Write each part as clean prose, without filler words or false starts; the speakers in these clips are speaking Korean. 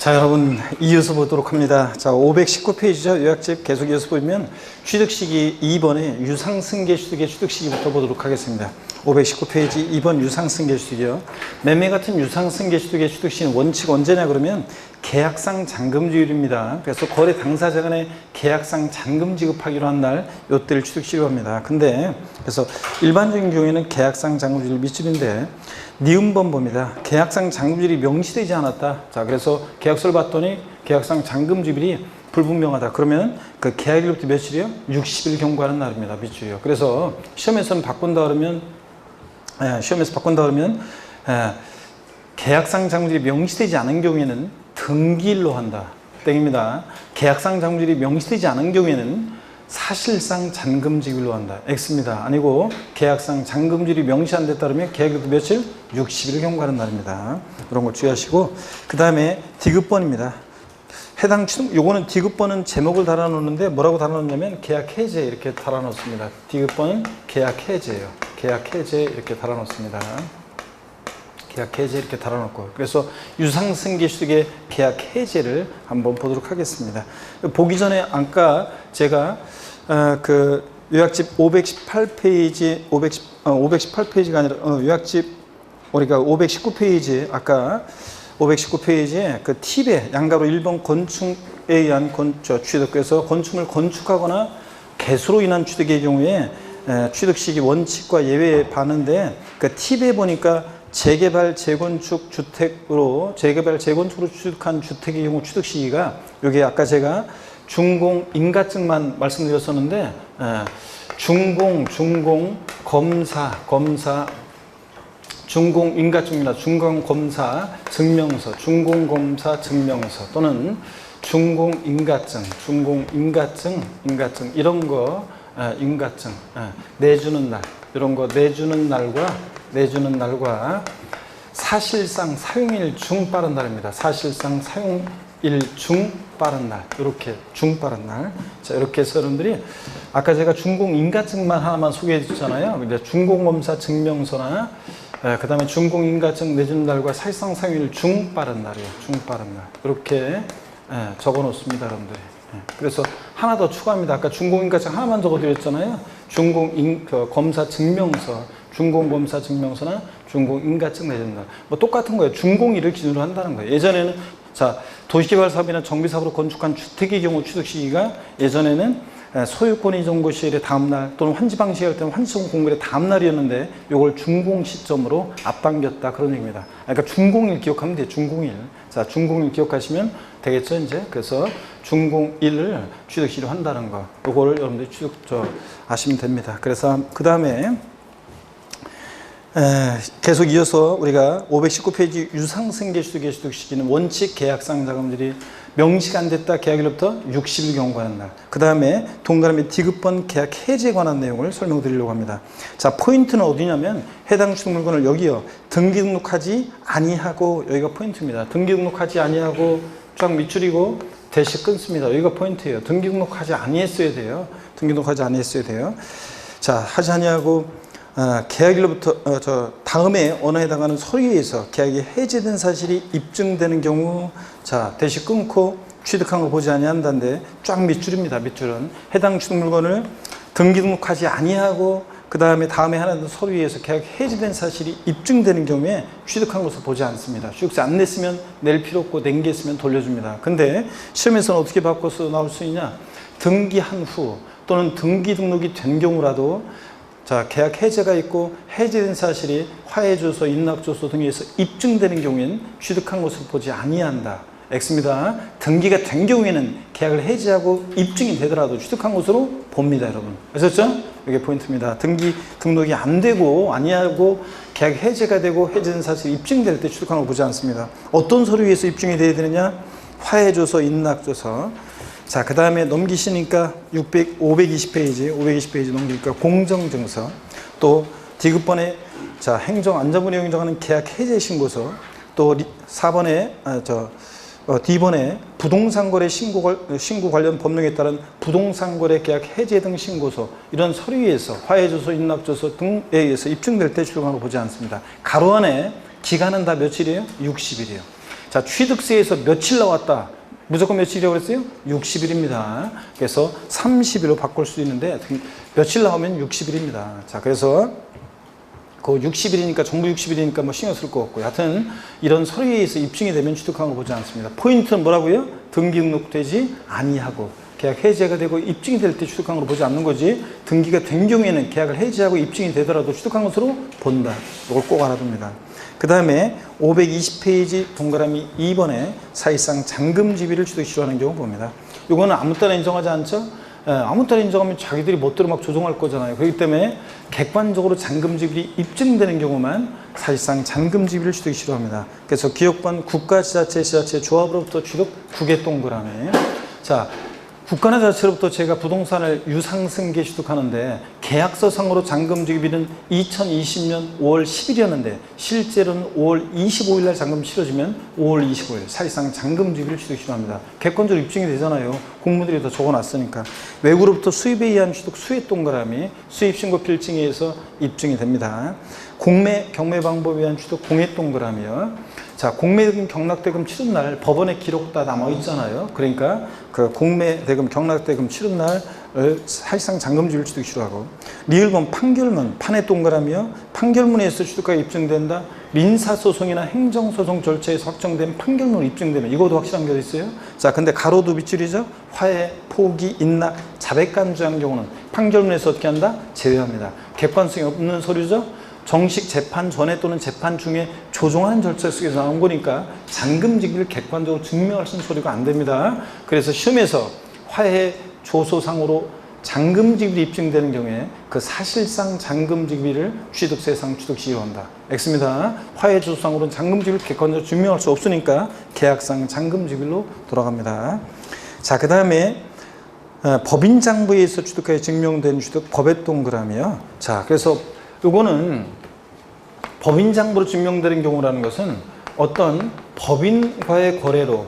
자, 여러분 이어서 보도록 합니다. 자, 519페이지죠. 요약집 계속 이어서 보면 취득식이 2번에 유상승계 취득의 취득식부터 보도록 하겠습니다. 519페이지 2번 유상승계 취득이요. 매매 같은 유상승계 취득의 취득식은 원칙 언제냐 그러면 계약상 잔금지율입니다. 그래서 거래 당사자 간에 계약상 잔금 지급하기로 한 날 요때를 취득식이라고 합니다. 근데 그래서 일반적인 경우에는 계약상 잔금지율 밑줄인데 니은번 봅니다. 계약상 잔금지율이 명시되지 않았다. 자, 그래서 계약서를 봤더니 계약상 잔금지율이 불분명하다. 그러면 그 계약일부터 며칠이요? 60일 경과하는 날입니다. 밑줄이요. 그래서 시험에서는 바꾼다 그러면 계약상 잔금지율이 명시되지 않은 경우에는 등기일로 한다. 땡입니다. 계약상 잔금지율이 명시되지 않은 경우에는 사실상 잔금지급일로 한다. X입니다. 아니고 계약상 잔금지율이 명시 안 됐다 그러면 계약일부터 며칠? 60일을 경과하는 날입니다. 이런 거 주의하시고 그 다음에 디귿번입니다. 해당 취득, 요거는 디귿번은 제목을 달아놓는데 뭐라고 달아놓냐면 계약 해제 이렇게 달아놓습니다. 디귿번은 계약 해제예요. 계약 해제 이렇게 달아놓습니다. 계약 해제 이렇게 달아놓고 그래서 유상승계 취득의 계약 해제를 한번 보도록 하겠습니다. 보기 전에 아까 제가 그 요약집 518페이지 518페이지가 아니라 요약집 우리가 519페이지 아까 519페이지에 그 팁에 양가로 1번 건축에 의한 취득에서 건축물 건축하거나 개수로 인한 취득의 경우에 취득식이 원칙과 예외에 반는데 그 팁에 보니까 재개발 재건축 주택으로 재개발 재건축으로 취득한 주택의 경우 취득 시기가 여기 아까 제가 준공 인가증만 말씀드렸었는데 준공 검사 준공 인가증입니다. 준공 검사 증명서 준공 검사 증명서 또는 준공 인가증 이런 거 인가증 내주는 날 이런 거 내주는 날과 사실상 사용일 중 빠른 날입니다. 사실상 사용일 중 빠른 날 이렇게 중 빠른 날. 자, 이렇게 해서 여러분들이 아까 제가 준공 인가증만 하나만 소개해 줬잖아요. 이제 준공 검사 증명서나 그 다음에 준공 인가증 내주는 날과 사실상 사용일 중 빠른 날이에요. 중 빠른 날 이렇게 적어 놓습니다, 여러분들이. 그래서 하나 더 추가합니다. 아까 준공인가증 하나만 적어드렸잖아요. 준공검사 증명서, 준공검사 증명서나 준공인가증 내주는 날. 뭐 똑같은 거예요. 준공일을 기준으로 한다는 거예요. 예전에는 자 도시개발사업이나 정비사업으로 건축한 주택의 경우 취득 시기가 예전에는 소유권 이전 고시일의 다음날 또는 환지 방식이 할 때는 환지성 공고일의 다음날이었는데 이걸 준공 시점으로 앞당겼다 그런 얘기입니다. 그러니까 준공일 기억하면 돼요. 준공일. 자, 준공일 기억하시면 되겠죠, 이제. 그래서 준공일을 취득시로 한다는 거. 요거를 여러분들이 아시면 됩니다. 그래서 그 다음에 계속 이어서 우리가 519페이지 유상승계 취득의 취득 시기는 원칙 계약상 자금들이 명시가 안 됐다 계약일로부터 60일 경과하는 날. 그 다음에 동그라미 디귿번 계약 해제에 관한 내용을 설명드리려고 합니다. 자, 포인트는 어디냐면 해당 취득 물건을 여기요. 등기 등록하지 아니하고 여기가 포인트입니다. 등기 등록하지 아니하고 쫙 밑줄이고 대시 끊습니다. 여기가 포인트예요. 등기 등록하지 아니했어야 돼요. 등기 등록하지 아니했어야 돼요. 자, 하지 아니하고 계약일로부터 다음에 언어에 해당하는 서류에 의해서 계약이 해제된 사실이 입증되는 경우 자 대시 끊고 취득한 거 보지 아니한다는데 쫙 밑줄입니다. 밑줄은 해당 취득 물건을 등기 등록하지 아니하고 그 다음에 하나 더 서류에 의해서 계약 해제된 사실이 입증되는 경우에 취득한 것을 보지 않습니다. 취득세 안 냈으면 낼 필요 없고 낸 게 있으면 돌려줍니다. 근데 시험에서는 어떻게 바꿔서 나올 수 있냐? 등기한 후 또는 등기 등록이 된 경우라도 자, 계약 해제가 있고 해제된 사실이 화해조서, 인락조서 등에서 입증되는 경우에는 취득한 것을 보지 아니한다. X입니다. 등기가 된 경우에는 계약을 해지하고 입증이 되더라도 취득한 것으로 봅니다, 여러분. 아셨죠? 이게 포인트입니다. 등기 등록이 안 되고 아니하고 계약 해제가 되고 해제된 사실이 입증될 때 취득한 걸 보지 않습니다. 어떤 서류에서 입증이 돼야 되느냐? 화해조서, 인락조서. 자, 그 다음에 넘기시니까 520페이지 넘기니까 공정증서, 또 디귿번에 자 행정안전부에 인정하는 계약 해제 신고서, 또 4번에 D번에 부동산거래 신고 관련 법령에 따른 부동산거래 계약 해제 등 신고서, 이런 서류에서 화해조서, 인락조서 등에 의해서 입증될 때 출강을 보지 않습니다. 가로 안에 기간은 다 며칠이에요? 60일이에요. 자, 취득세에서 며칠 나왔다. 무조건 며칠이라고 그랬어요? 60일입니다. 그래서 30일로 바꿀 수 있는데 며칠 나오면 60일입니다. 자, 그래서 그 60일이니까 정부 60일이니까 뭐 신경 쓸 거 없고요. 하여튼 이런 서류에 의해서 입증이 되면 취득한 거 보지 않습니다. 포인트는 뭐라고요? 등기 등록되지 아니하고 계약 해지가 되고 입증이 될 때 취득한 걸로 보지 않는 거지, 등기가 된 경우에는 계약을 해지하고 입증이 되더라도 취득한 것으로 본다. 이걸 꼭 알아둡니다. 그 다음에 520페이지 동그라미 2번에 사실상 잔금지비를 취득시로 하는 경우 봅니다. 이거는 아무 때나 인정하지 않죠? 아무 때나 인정하면 자기들이 멋대로 막 조정할 거잖아요. 그렇기 때문에 객관적으로 잔금지비이 입증되는 경우만 사실상 잔금지비를 취득시로 합니다. 그래서 기업권 국가지자체, 지자체 조합으로부터 취득 9개 동그라미. 자, 국가나 자체로부터 제가 부동산을 유상승계 취득하는데 계약서상으로 잔금지비는 2020년 5월 10일이었는데 실제로는 5월 25일 날 잔금 치러지면 5월 25일 사실상 잔금지비를 취득 시도합니다. 객관적으로 입증이 되잖아요. 공무들이 다 적어놨으니까. 외국으로부터 수입에 의한 취득 수혜 동그라미 수입신고 필증에 의해서 입증이 됩니다. 공매 경매 방법에 의한 취득 공회 동그라미요. 자, 공매대금 경락대금 치른 날 법원에 기록 다 남아 있잖아요. 그러니까 그 공매대금 경락대금 치른 날을 사실상 잔금지비를 취득시로 하고, 리을본 판결문 판의 동그라미요. 판결문에서 취득가 입증된다. 민사소송이나 행정소송 절차에서 확정된 판결문으로 입증되면 이것도 확실한 게 있어요. 자, 근데 가로도 빗줄이죠. 화해, 포기, 인락, 자백간주한 경우는 판결문에서 어떻게 한다? 제외합니다. 객관성이 없는 서류죠. 정식 재판 전에 또는 재판 중에 조정하는 절차 속에서 나온 거니까 잔금지기를 객관적으로 증명할 수 있는 소리가 안 됩니다. 그래서 시험에서 화해 조소상으로 잔금지기로 입증되는 경우에 그 사실상 잔금지기를 취득세상 취득시로 한다. X입니다. 화해 조소상으로는 잔금지기를 객관적으로 증명할 수 없으니까 계약상 잔금지기로 돌아갑니다. 자, 그 다음에 법인장부에 의해서 취득하여 증명된 취득 법의 동그라미요. 자, 그래서 이거는 법인장부로 증명되는 경우라는 것은 어떤 법인과의 거래로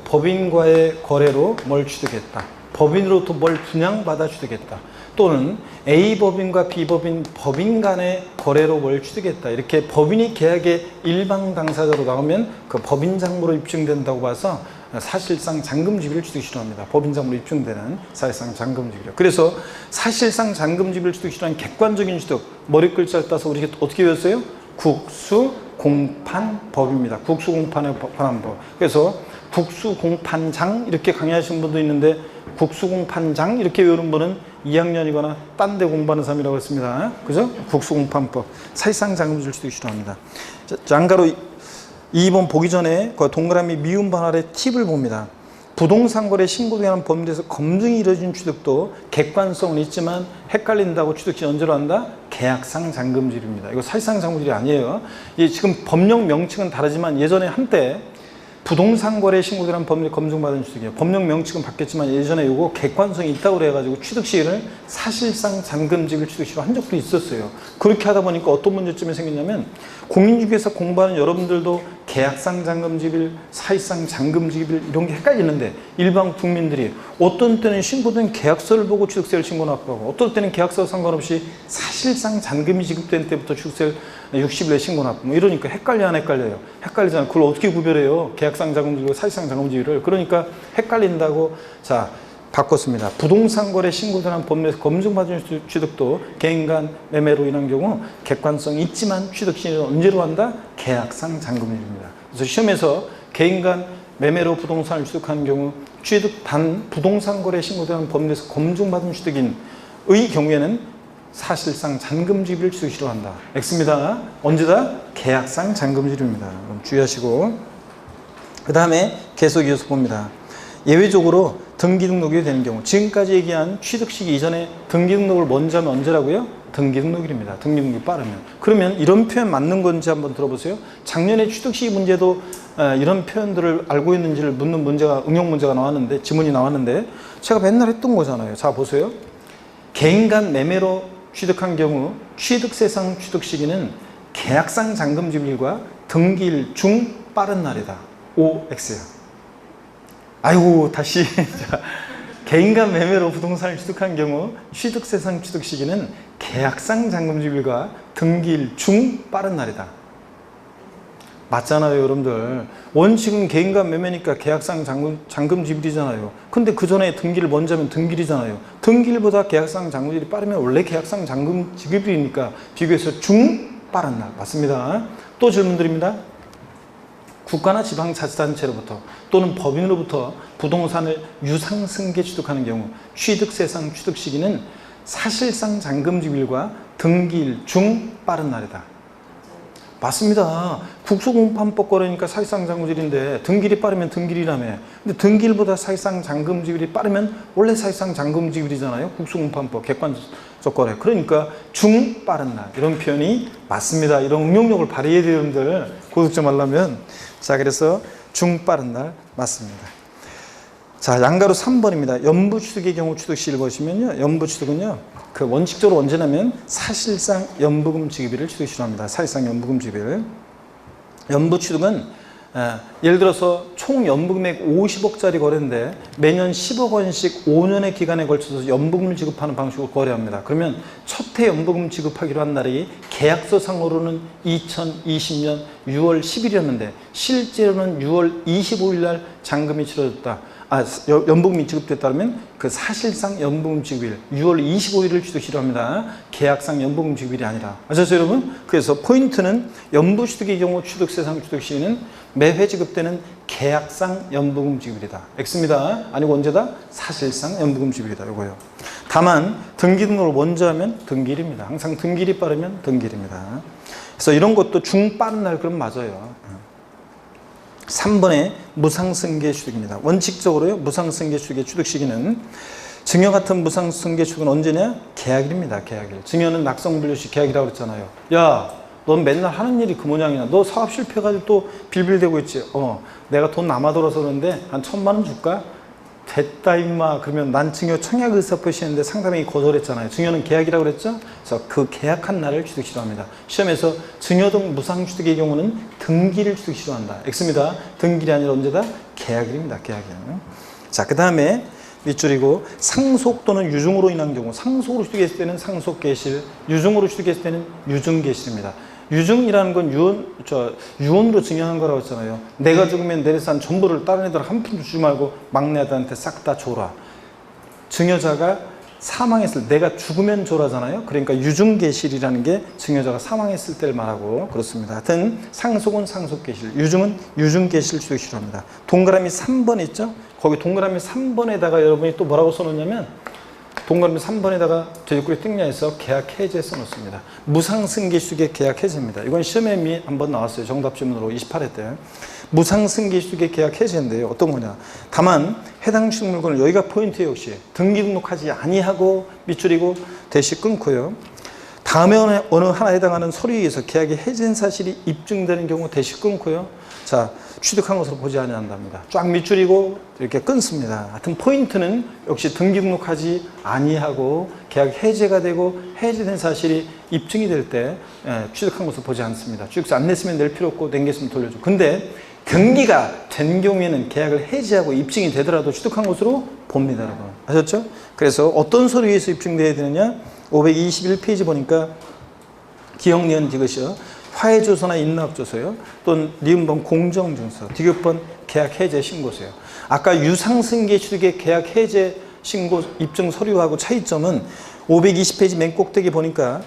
뭘 취득했다. 법인으로부터 뭘 분양받아 취득했다. 또는 A법인과 B법인, 법인 간의 거래로 뭘 취득했다. 이렇게 법인이 계약의 일방 당사자로 나오면 그 법인장부로 입증된다고 봐서 사실상 잔금지비를 취득시로 합니다. 법인장부로 입증되는 사실상 잔금지비요. 그래서 사실상 잔금지비를 취득시로 하는 객관적인 취득, 머리 글자를 따서 우리가 어떻게 외웠어요? 국수공판법입니다. 국수공판에 관한 법. 그래서 국수공판장 이렇게 강의하신 분도 있는데 국수공판장 이렇게 외우는 분은 2학년이거나 딴 데 공부하는 사람이라고 했습니다. 그죠? 국수공판법. 사실상 잔금지비를 취득시로 합니다. 장가로 2번 보기 전에 그 동그라미 미음 반할의 팁을 봅니다. 부동산 거래 신고 등하는 법률에서 검증이 이루어진 취득도 객관성은 있지만 헷갈린다고 취득시 언제로 한다? 계약상 잔금지비입니다. 이거 사실상 잔금지비 아니에요. 지금 법령 명칭은 다르지만 예전에 한때 부동산 거래 신고라는 법률 검증받은 취득이에요. 법령 명칭은 바뀌었지만 예전에 이거 객관성이 있다고 그래가지고 취득 시에를 사실상 잔금지비를 취득시로 한 적도 있었어요. 그렇게 하다 보니까 어떤 문제점이 생겼냐면 공인중개사 공부하는 여러분들도 계약상 잔금지비를, 사실상 잔금지비를 이런 게 헷갈리는데 일반 국민들이 어떤 때는 신고된 계약서를 보고 취득세를 신고 납부하고 어떤 때는 계약서 상관없이 사실상 잔금이 지급된 때부터 취득세를 60일에 신고 납부 뭐 이러니까 헷갈려 안 헷갈려요? 헷갈리잖아요. 그걸 어떻게 구별해요? 계약상 잔금지비와 사실상 잔금지비를. 그러니까 헷갈린다고 자 바꿨습니다. 부동산 거래 신고전환 법률에서 검증받은 취득도 개인 간 매매로 인한 경우 객관성이 있지만 취득 시에는 언제로 한다? 계약상 잔금지비입니다. 그래서 시험에서 개인 간 매매로 부동산을 취득하는 경우 취득 단 부동산 거래 신고전환 법률에서 검증받은 취득인의 경우에는 사실상 잔금지비를 취득시로 한다. X입니다. 언제다? 계약상 잔금지비입니다. 그럼 주의하시고 그 다음에 계속 이어서 봅니다. 예외적으로 등기 등록이 되는 경우 지금까지 얘기한 취득 시기 이전에 등기 등록을 먼저 하면 언제라고요? 등기 등록일입니다. 등기 등록이 빠르면. 그러면 이런 표현 맞는 건지 한번 들어보세요. 작년에 취득 시기 문제도 이런 표현들을 알고 있는지를 묻는 문제가 응용 문제가 나왔는데 지문이 나왔는데 제가 맨날 했던 거잖아요. 자 보세요. 개인 간 매매로 취득한 경우 취득세상 취득 시기는 계약상 잔금지비일과 등기일 중 빠른 날이다. OX야. 아이고 다시 개인 간 매매로 부동산을 취득한 경우 취득세상 취득 시기는 계약상 잔금지비일과 등기일 중 빠른 날이다. 맞잖아요, 여러분들. 원칙은 개인간 매매니까 계약상 잔금 지불이잖아요. 근데 그 전에 등기를 먼저 하면 등기일이잖아요. 등기일보다 계약상 잔금 지불이 빠르면 원래 계약상 잔금 지급일이니까 비교해서 빠른 날. 맞습니다. 또 질문 드립니다. 국가나 지방자치단체로부터 또는 법인으로부터 부동산을 유상승계 취득하는 경우 취득세상 취득 시기는 사실상 잔금 지급일과 등기일 중 빠른 날이다. 맞습니다. 국소공판법 거래니까 사실상 잔금지일인데 등기일이 빠르면 등기일이라며. 근데 등기일보다 사실상 잔금지일이 빠르면 원래 사실상 잔금지일이잖아요. 국소공판법 객관적 거래. 그러니까 중 빠른 날 이런 표현이 맞습니다. 이런 응용력을 발휘해야 돼요, 여러분들. 고득점 하려면. 자, 그래서 중 빠른 날 맞습니다. 자, 양가로 3번입니다. 연부취득의 경우 취득시를 보시면요. 연부취득은요. 그 원칙적으로 언제냐면 사실상 연부금 지급일을 취득시로 합니다. 사실상 연부금 지급일. 연부취득은 예를 들어서 총 연부금액 50억짜리 거래인데 매년 10억 원씩 5년의 기간에 걸쳐서 연부금을 지급하는 방식으로 거래합니다. 그러면 첫 해 연부금 지급하기로 한 날이 계약서상으로는 2020년 6월 10일이었는데 실제로는 6월 25일 날 잔금이 치러졌다. 연부금이 지급됐다면 그 사실상 연부금 지급일 6월 25일을 취득시로 합니다. 계약상 연부금 지급일이 아니라. 아셨죠, 여러분? 그래서 포인트는 연부취득의 경우 취득세상 취득 시기는 매회 지급되는 계약상 연부금 지급일이다. X입니다. 아니고 언제다? 사실상 연부금 지급일이다. 이거요. 다만 등기 등록을 먼저 하면 등기일입니다. 항상 등기일이 빠르면 등기일입니다. 그래서 이런 것도 중 빠른 날 그럼 맞아요. 3번의 무상승계 취득입니다. 원칙적으로요. 무상승계 취득의 취득 시기는 증여 같은 무상승계 취득은 언제냐? 계약일입니다. 계약일. 증여는 낙성분류시 계약이라고 그랬잖아요. 야, 넌 맨날 하는 일이 그 모양이야. 너 사업 실패해가지고 또 빌빌대고 있지. 내가 돈 남아 돌아서 그러는데 한 1,000만 원 줄까? 됐다 임마. 그러면 난 증여 청약 의사 표시했는데 상대방이 거절했잖아요. 증여는 계약이라고 그랬죠? 그래서 그 계약한 날을 취득시로 합니다. 시험에서 증여 등 무상취득의 경우는 등기를 취득시로 한다. X입니다. 등기일이 아니라 언제다? 계약일입니다. 계약일. 자, 그 다음에 밑줄이고 상속 또는 유증으로 인한 경우 상속으로 취득했을 때는 상속계실, 유증으로 취득했을 때는 유증계실입니다. 유증이라는 건 유언으로 증여한 거라고 했잖아요. 내가 죽으면 내 재산 전부를 다른 애들 한 푼도 주지 말고 막내 아들한테 싹 다 줘라. 증여자가 사망했을 때 내가 죽으면 줘라잖아요. 그러니까 유증계실이라는 게 증여자가 사망했을 때를 말하고 그렇습니다. 하여튼 상속은 상속계실, 유증은 유증계실 취득시로 합니다. 동그라미 3번 있죠? 거기 동그라미 3번에다가 여러분이 또 뭐라고 써놓냐면 동그라미 3번에다가 돼지꼬리 띵야에서 계약 해제 써놓습니다. 무상승계 취득의 계약 해제입니다. 이건 시험에 이미 한번 나왔어요. 정답 질문으로 28회 때. 무상승계 취득의 계약 해제인데요. 어떤 거냐. 다만 해당 취득 물건을 여기가 포인트예요. 역시 등기 등록하지 아니하고 밑줄이고 대시 끊고요. 다음에 어느 하나에 해당하는 서류에 의해서 계약이 해제된 사실이 입증되는 경우 대시 끊고요. 자, 취득한 것으로 보지 아니한답니다. 쫙 밑줄이고 이렇게 끊습니다. 하여튼 포인트는 역시 등기 등록하지 아니하고 계약 해제가 되고 해제된 사실이 입증이 될 때 취득한 것으로 보지 않습니다. 취득세 안 냈으면 낼 필요 없고 낸겠으면 돌려줘. 근데 등기가 된 경우에는 계약을 해지하고 입증이 되더라도 취득한 것으로 봅니다, 여러분. 아셨죠? 그래서 어떤 서류에서 입증돼야 되느냐? 521페이지 보니까 기억, 니은, 디귿이요. 화해조서나 인락조서요. 또는 니은번 공정증서, 디귿번 계약 해제 신고서요. 아까 유상승계 취득의 계약 해제 신고 입증 서류하고 차이점은 520페이지 맨 꼭대기 보니까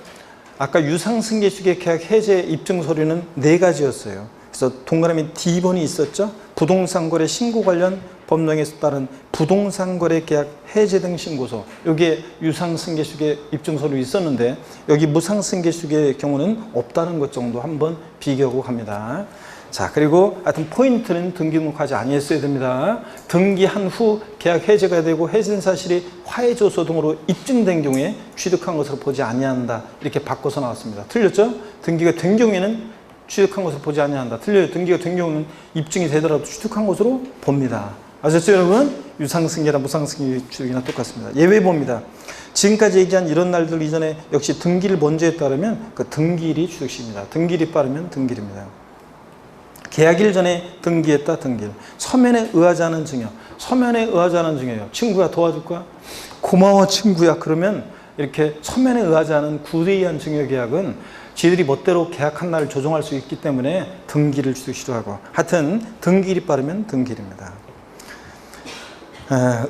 아까 유상승계 취득의 계약 해제 입증 서류는 4가지였어요. 그래서 동그라미 D번이 있었죠. 부동산 거래 신고 관련 법령에 따른 부동산 거래 계약 해제 등 신고서. 여기에 유상승계 취득의 입증 서류 있었는데 여기 무상승계 취득의 경우는 없다는 것 정도 한번 비교하고 갑니다. 자, 그리고 하여튼 포인트는 등기 등록하지 아니했어야 됩니다. 등기한 후 계약 해제가 되고 해제된 사실이 화해조서 등으로 입증된 경우에 취득한 것으로 보지 아니한다. 이렇게 바꿔서 나왔습니다. 틀렸죠? 등기가 된 경우에는 취득한 것으로 보지 아니한다. 틀려요. 등기가 된 경우는 입증이 되더라도 취득한 것으로 봅니다. 아셨죠, 여러분? 유상승계나 무상승계 취득이나 똑같습니다. 예외 봅니다. 지금까지 얘기한 이런 날들 이전에 역시 등기를 먼저 했다면 그 등기일이 취득시입니다. 등기일이 빠르면 등기일입니다. 계약일 전에 등기했다, 등기일. 서면에 의하지 않은 증여. 서면에 의하지 않은 증여요. 친구야 도와줄까? 고마워 친구야. 그러면 이렇게 서면에 의하지 않은 구대의한 증여 계약은 지들이 멋대로 계약한 날을 조정할 수 있기 때문에 등기를 취득시로 하고, 하여튼 등기일이 빠르면 등기일입니다.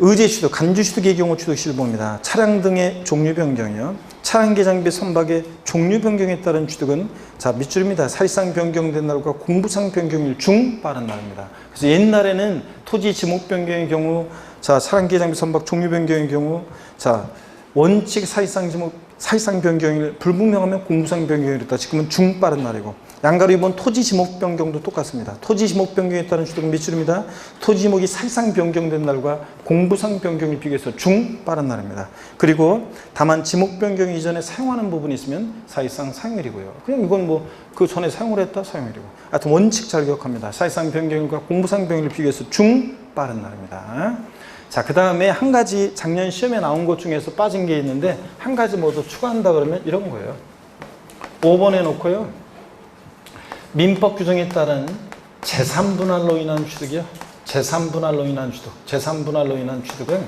의제 취득, 간주 취득의 경우 취득시를 봅니다. 차량 등의 종류 변경이요. 차량계 장비 선박의 종류 변경에 따른 취득은 자 밑줄입니다. 사실상 변경된 날과 공부상 변경일 중 빠른 날입니다. 그래서 옛날에는 토지 지목 변경의 경우, 자 차량계 장비 선박 종류 변경의 경우, 자 원칙 사실상 변경일 불분명하면 공부상 변경일이다. 지금은 중 빠른 날이고, 양가로 이번 토지 지목 변경도 똑같습니다. 토지 지목 변경에 따른 취득은 밑줄입니다. 토지 지목이 사실상 변경된 날과 공부상 변경을 비교해서 중 빠른 날입니다. 그리고 다만 지목 변경 이전에 사용하는 부분이 있으면 사실상 사용일이고요. 그냥 이건 뭐 그 전에 사용을 했다 사용일이고, 하여튼 원칙 잘 기억합니다. 사실상 변경일과 공부상 변경을 비교해서 중 빠른 날입니다. 자, 그 다음에 한 가지 작년 시험에 나온 것 중에서 빠진 게 있는데, 한 가지 뭐 더 추가한다 그러면 이런 거예요. 5번에 놓고요. 민법 규정에 따른 재산분할로 인한 취득이요. 재산분할로 인한 취득. 재산분할로 인한 취득은,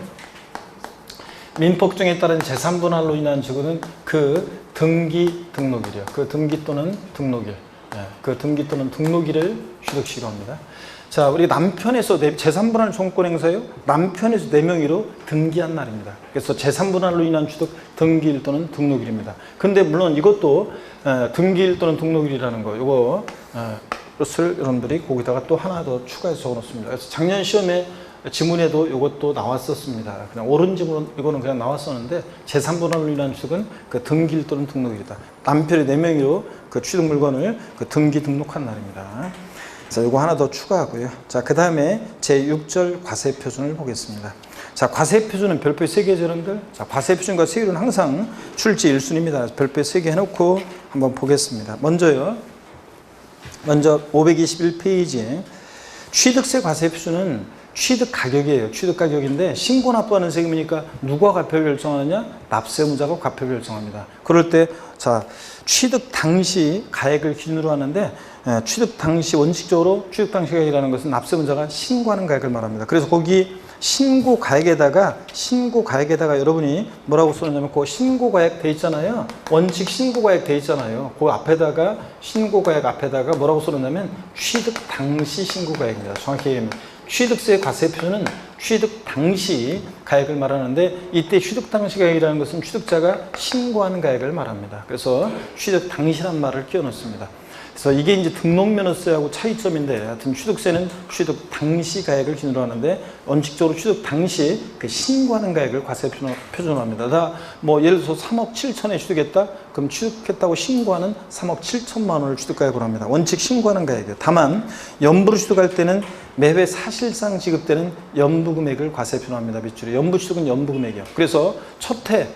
민법 규정에 따른 재산분할로 인한 취득은 그 등기 등록일이요. 그 등기 또는 등록일. 그 등기 또는 등록일을 취득시로 합니다. 자, 우리 남편에서 재산분할 종권 행사요. 남편에서 4명의로 등기한 날입니다. 그래서 재산분할로 인한 취득 등기일 또는 등록일입니다. 근데 물론 이것도 등기일 또는 등록일이라는 거, 이거 것을 여러분들이 거기다가 또 하나 더 추가해서 적어놓습니다. 그래서 작년 시험에 지문에도 이것도 나왔었습니다. 그냥 옳은 지문 이거는 그냥 나왔었는데, 재산분할로 인한 취득은 그 등기일 또는 등록일이다. 남편이 4명의로 그 취득 물건을 그 등기 등록한 날입니다. 자, 이거 하나 더 추가하고요. 자, 그 다음에 제6절 과세표준을 보겠습니다. 자, 과세표준은 별표에 3개 여러분들. 자, 과세표준과 세율은 항상 출제 1순위입니다. 별표에 3개 해놓고 한번 보겠습니다. 먼저 521페이지에 취득세 과세표준은 취득 가격이에요. 취득 가격인데, 신고 납부하는 세금이니까 누가 과표를 결정하느냐? 납세무자가 과표를 결정합니다. 그럴 때, 자, 취득 당시 가액을 기준으로 하는데, 취득 당시 원칙적으로 취득 당시 가액이라는 것은 납세무자가 신고하는 가액을 말합니다. 그래서 거기 신고 가액에다가 여러분이 뭐라고 써놓냐면, 그 신고 가액 돼 있잖아요. 원칙 신고 가액 돼 있잖아요. 그 앞에다가 신고 가액 앞에다가 뭐라고 써놓냐면 취득 당시 신고 가액입니다. 정확히 얘기하면 취득세 과세표준은 취득 당시 가액을 말하는데, 이때 취득 당시 가액이라는 것은 취득자가 신고하는 가액을 말합니다. 그래서 취득 당시란 말을 끼워 넣습니다. 그래서 이게 이제 등록면허세하고 차이점인데, 하여튼 취득세는 취득 당시 가액을 기준으로 하는데, 원칙적으로 취득 당시 그 신고하는 가액을 과세 표준화합니다. 다 뭐 예를 들어서 3억 7천에 취득했다? 그럼 취득했다고 신고하는 3억 7천만 원을 취득가액으로 합니다. 원칙 신고하는 가액이에요. 다만 연부로 취득할 때는 매회 사실상 지급되는 연부금액을 과세 표준화합니다. 밑줄에 연부 취득은 연부금액이에요. 그래서 첫해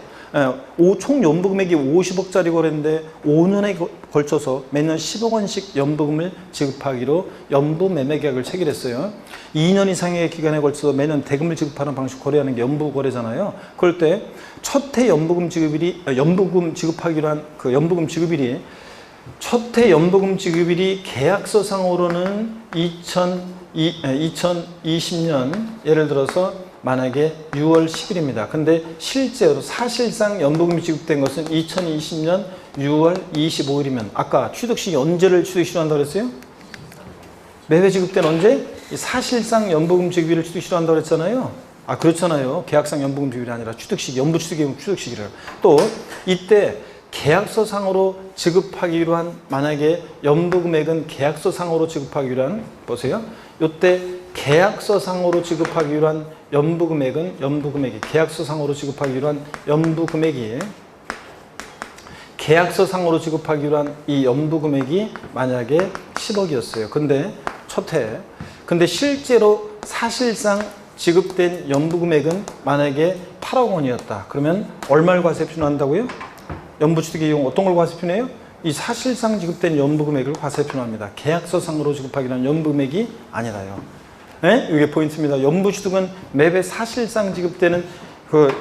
총 연부금액이 50억짜리 거래인데 5년에 걸쳐서 매년 10억 원씩 연부금을 지급하기로 연부매매계약을 체결했어요. 2년 이상의 기간에 걸쳐서 매년 대금을 지급하는 방식 거래하는 게 연부거래잖아요. 그럴 때 첫해 연부금 지급일이 연부금 지급하기로 한 그 연부금 지급일이 첫해 연부금 지급일이 계약서상으로는 2020년 예를 들어서 만약에 6월 10일입니다. 근데 실제로 사실상 연부금이 지급된 것은 2020년 6월 25일이면 아까 취득시 언제를 취득시로 한다고 그랬어요? 매회 지급된 언제? 사실상 연부금 지급일을 취득시로 한다고 그랬잖아요. 아, 그렇잖아요. 계약상 연부금 지급일이 아니라 취득시, 연부 취득이면 취득시기를. 또 이때 계약서상으로 지급하기로 한, 만약에 연부금액은 계약서상으로 지급하기로 한, 보세요. 이때 계약서상으로 지급하기로 한 연부금액이 계약서상으로 지급하기로 한 연부금액이 계약서상으로 지급하기로 한 이 연부금액이 만약에 10억이었어요. 근데 첫해. 근데 실제로 사실상 지급된 연부금액은 만약에 8억 원이었다. 그러면 얼마를 과세 표준한다고요? 연부취득의 경우 어떤 걸 과세 표준해요? 이 사실상 지급된 연부금액을 과세 표준합니다. 계약서상으로 지급하기로 한 연부금액이 아니라요. 네? 이게 포인트입니다. 연부취득은 매회 사실상 지급되는 그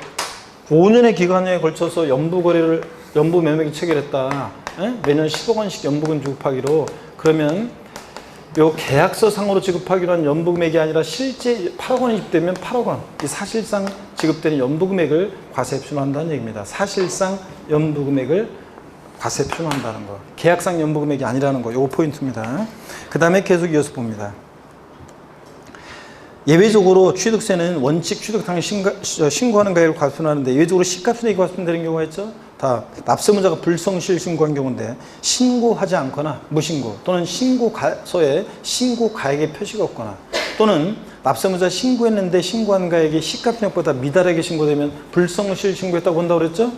5년의 기간에 걸쳐서 연부매매기 체결했다. 네? 매년 10억 원씩 연부금 지급하기로. 그러면 요 계약서상으로 지급하기로 한 연부금액이 아니라 실제 8억 원이 지급되면 8억 원. 이 사실상 지급되는 연부금액을 과세 표준한다는 얘기입니다. 사실상 연부금액을 과세 표준한다는 거. 계약상 연부금액이 아니라는 거. 요거 포인트입니다. 그 다음에 계속 이어서 봅니다. 예외적으로 취득세는 원칙 취득 당시 신고하는 가액을 과세하는데 예외적으로 시가순액이 과세되는 경우가 있죠. 다 납세문자가 불성실 신고한 경우인데 신고하지 않거나 무신고 또는 신고서에 신고 가액의 표시가 없거나 또는 납세문자 신고했는데 신고한 가액이 시가순액보다 미달하게 신고되면 불성실 신고했다고 본다고 그랬죠?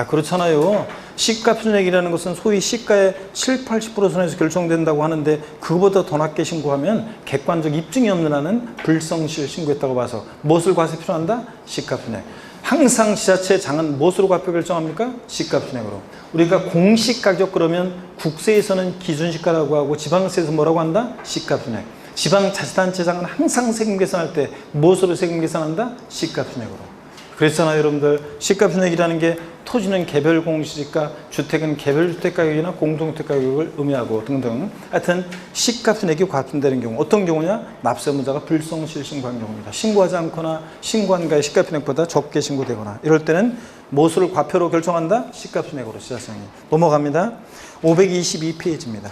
그렇잖아요. 시가표준액이라는 것은 소위 시가의 7, 80% 선에서 결정된다고 하는데 그거보다 더 낮게 신고하면 객관적 입증이 없는 한은 불성실 신고했다고 봐서 무엇을 과세 표준한다? 시가표준액. 항상 지자체 장은 무엇으로 과표 결정합니까? 시가표준액으로. 우리가 공시가격 그러면 국세에서는 기준시가라고 하고 지방세에서 뭐라고 한다? 시가표준액. 지방자치단체장은 항상 세금 계산할 때 무엇으로 세금 계산한다? 시가표준액으로. 그랬잖아요, 여러분들. 시가표준액이라는 게 토지는 개별 공시지가, 주택은 개별 주택 가격이나 공동주택 가격을 의미하고 등등. 하여튼 시가표준액이 과세되는 경우 어떤 경우냐? 납세문자가 불성실 신고한 경우입니다. 신고하지 않거나 신고한 가액 시가표준액보다 적게 신고되거나 이럴 때는 무엇을 과표로 결정한다? 시가표준액으로 지자체장이. 넘어갑니다. 522페이지입니다.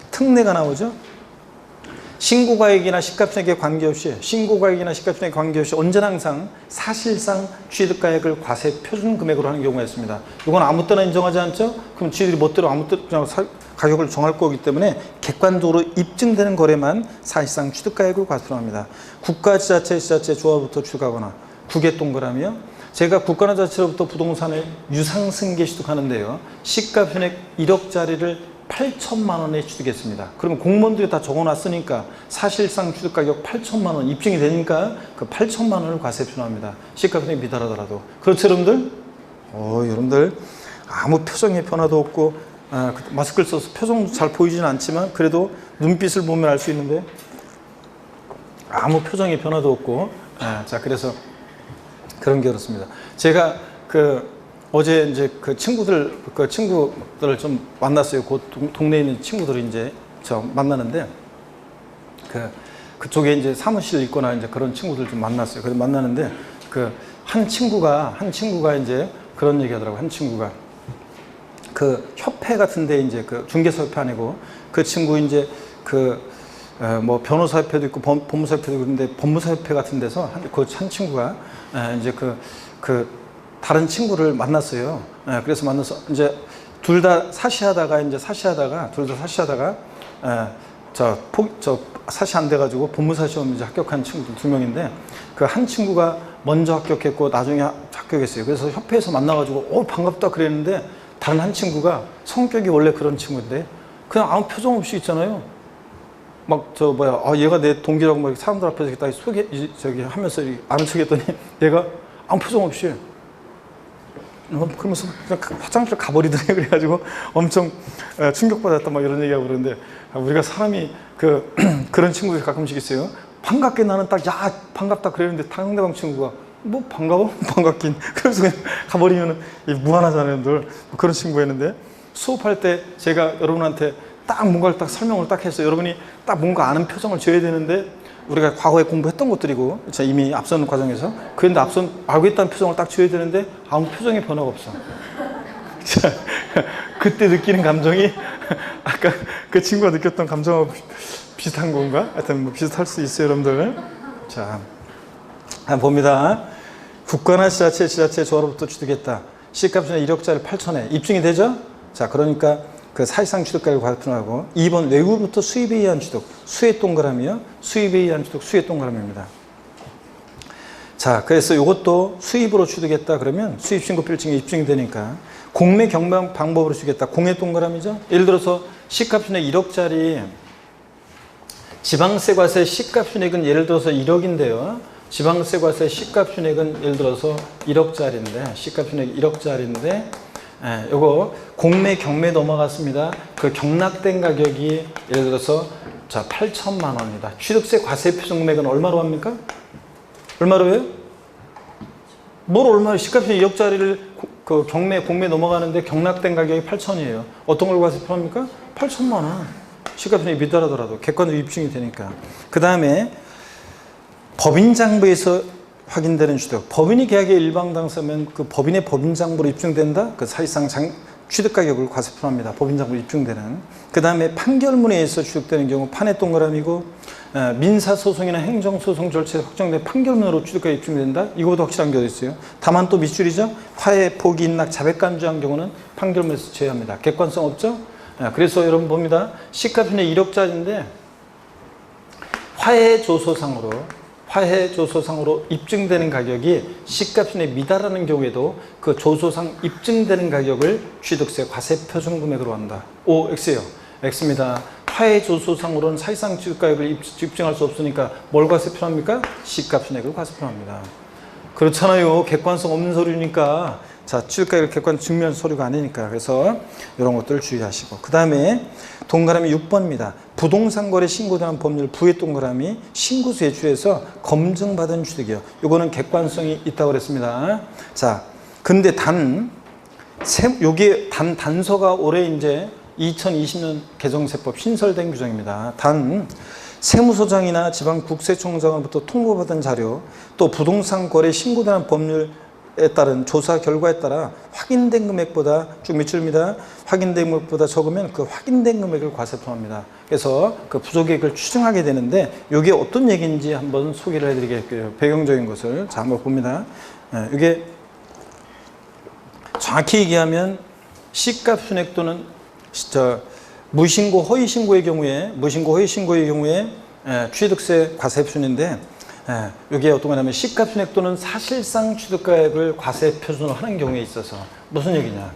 특례가 나오죠. 신고가액이나 시가표준액에 관계없이 언제나 항상 사실상 취득가액을 과세 표준 금액으로 하는 경우가 있습니다. 이건 아무 때나 인정하지 않죠? 그럼 지들이 멋대로 아무 때나 그냥 가격을 정할 거기 때문에 객관적으로 입증되는 거래만 사실상 취득가액을 과세로 합니다. 국가, 지자체, 조합부터 취득하거나 국외 동그라미요. 제가 국가나 자치로부터 부동산을 유상승계 취득하는데요. 시가표준액 1억짜리를 8천만 원에 취득했습니다. 그러면 공무원들이 다 적어놨으니까 사실상 취득가격 8천만 원 입증이 되니까 그 8천만 원을 과세 표준합니다. 시가표준액이 미달하더라도. 그렇죠, 여러분들? 여러분들 아무 표정의 변화도 없고 마스크를 써서 표정도 잘 보이지는 않지만 그래도 눈빛을 보면 알 수 있는데 아무 표정의 변화도 없고 자, 그래서 그런 게 그렇습니다. 제가 어제 이제 친구들을 좀 만났어요. 그 동네에 있는 친구들이 이제 만나는데 그쪽에 이제 사무실 있거나 이제 그런 친구들 좀 만났어요. 그래서 만나는데 한 친구가 이제 그런 얘기 하더라고요. 한 친구가 협회 같은데 이제 중개사 협회 아니고 그 친구 이제 뭐 변호사 협회도 있고 법무사 협회도 있고 그런데 법무사 협회 같은 데서 한 친구가 이제 다른 친구를 만났어요. 그래서 만나서 이제 둘 다 사시하다가 사시 안 돼가지고 법무사 시험 이제 합격한 친구들 2명인데 그 한 친구가 먼저 합격했고 나중에 합격했어요. 그래서 협회에서 만나가지고 반갑다 그랬는데 다른 한 친구가 성격이 원래 그런 친구인데 그냥 아무 표정 없이 있잖아요. 얘가 내 동기라고 막 사람들 앞에서 딱 하면서 아는 척했더니 얘가 아무 표정 없이 그러면서 그냥 화장실 가버리더니 그래가지고 엄청 충격받았다 막 이런 얘기하고 그러는데 우리가 사람이 그런 친구들이 가끔씩 있어요. 반갑게 나는 딱 반갑다 그랬는데 상대방 친구가 뭐 반가워? 반갑긴. 그래서 그냥 가버리면 무한하잖아요, 늘. 그런 친구였는데 수업할 때 제가 여러분한테 딱 뭔가를 딱 설명을 딱 해서 여러분이 딱 뭔가 아는 표정을 지어야 되는데 우리가 과거에 공부했던 것들이고 이미 앞선 과정에서 그런데 알고 있다는 표정을 딱 지어야 되는데 아무 표정의 변화가 없어. 자, 그때 느끼는 감정이 아까 그 친구가 느꼈던 감정하고 비슷한 건가? 하여튼 뭐 비슷할 수 있어요, 여러분들. 자, 한번 봅니다. 국가나 지자체 조합으로부터 취득했다. 시가표준액 1억짜리 8천에 입증이 되죠? 자, 그러니까 사실상 취득가액을 과세표준하고 2번 외국으로부터 수입에 의한 취득, 수의 동그라미요. 수입에 의한 취득, 수의 동그라미입니다. 자, 그래서 이것도 수입으로 취득했다 그러면 수입신고 필증이 입증이 되니까 공매 경매 방법으로 취득했다. 공의 동그라미죠. 예를 들어서 시가표준액 1억짜리 지방세과세 시가표준액은 예를 들어서 1억인데요. 지방세과세 시가표준액은 예를 들어서 1억짜리인데 시가표준액 1억짜리인데 요거 공매 경매 넘어갔습니다. 그 경락된 가격이 예를 들어서 8천만 원입니다. 취득세 과세 표준 금액은 얼마로 합니까? 얼마로 해요? 얼마로 시가표준액 2억짜리를 경매 공매 넘어가는데 경락된 가격이 8천이에요. 어떤 걸 과세 표합니까? 8천만 원. 시가표준액이 미달하더라도 객관적으로 입증이 되니까. 그 다음에 법인장부에서 확인되는 취득. 법인이 계약의 일방당사면 그 법인의 법인장부로 입증된다? 사실상 취득가격을 과세표합니다. 법인장부 입증되는. 그 다음에 판결문에 의해서 취득되는 경우 판의 동그라미고, 민사소송이나 행정소송 절차에 확정된 판결문으로 취득가격 입증된다. 이거보다 확실한 게 어디 있어요? 다만 또 밑줄이죠. 화해, 포기, 인락, 자백간주한 경우는 판결문에서 제외합니다. 객관성 없죠? 그래서 여러분 봅니다. 시가편의 1억짜리인데 화해 조소상으로 입증되는 가격이 시가편에 미달하는 경우에도 그 조소상 입증되는 가격을 취득세 과세표준금액으로 한다. O, X예요. X입니다. 화해 조소상으로는 사실상 취득가격을 입증할 수 없으니까 뭘 과세표합니까? 시가편액을 과세표합니다. 그렇잖아요. 객관성 없는 서류니까. 자, 취득가격을 객관 증명 서류가 아니니까. 그래서 이런 것들 주의하시고. 그 다음에 동그라미 6번입니다. 부동산 거래 신고등한 법률 부의 동그라미 신고서 제출해서 검증받은 취득이요. 이거는 객관성이 있다고 그랬습니다. 자, 근데 요게 단서가 올해 이제 2020년 개정세법 신설된 규정입니다. 세무서장이나 지방국세청장으로부터 통보받은 자료, 또 부동산 거래 신고등한 법률에 따른 조사 결과에 따라 확인된 금액보다 쭉 밑줄입니다. 확인된 금액보다 적으면 그 확인된 금액을 과세표합니다. 그래서 그 부족액을 추정하게 되는데 이게 어떤 얘기인지 한번 소개를 해드리겠고요. 배경적인 것을 자 한번 봅니다. 이게 정확히 얘기하면 시가 순액 또는 무신고 허위 신고의 경우에 취득세 과세표준인데 이게 어떤 거냐면 시가 순액 또는 사실상 취득가액을 과세 표준으로 하는 경우에 있어서 무슨 얘기냐?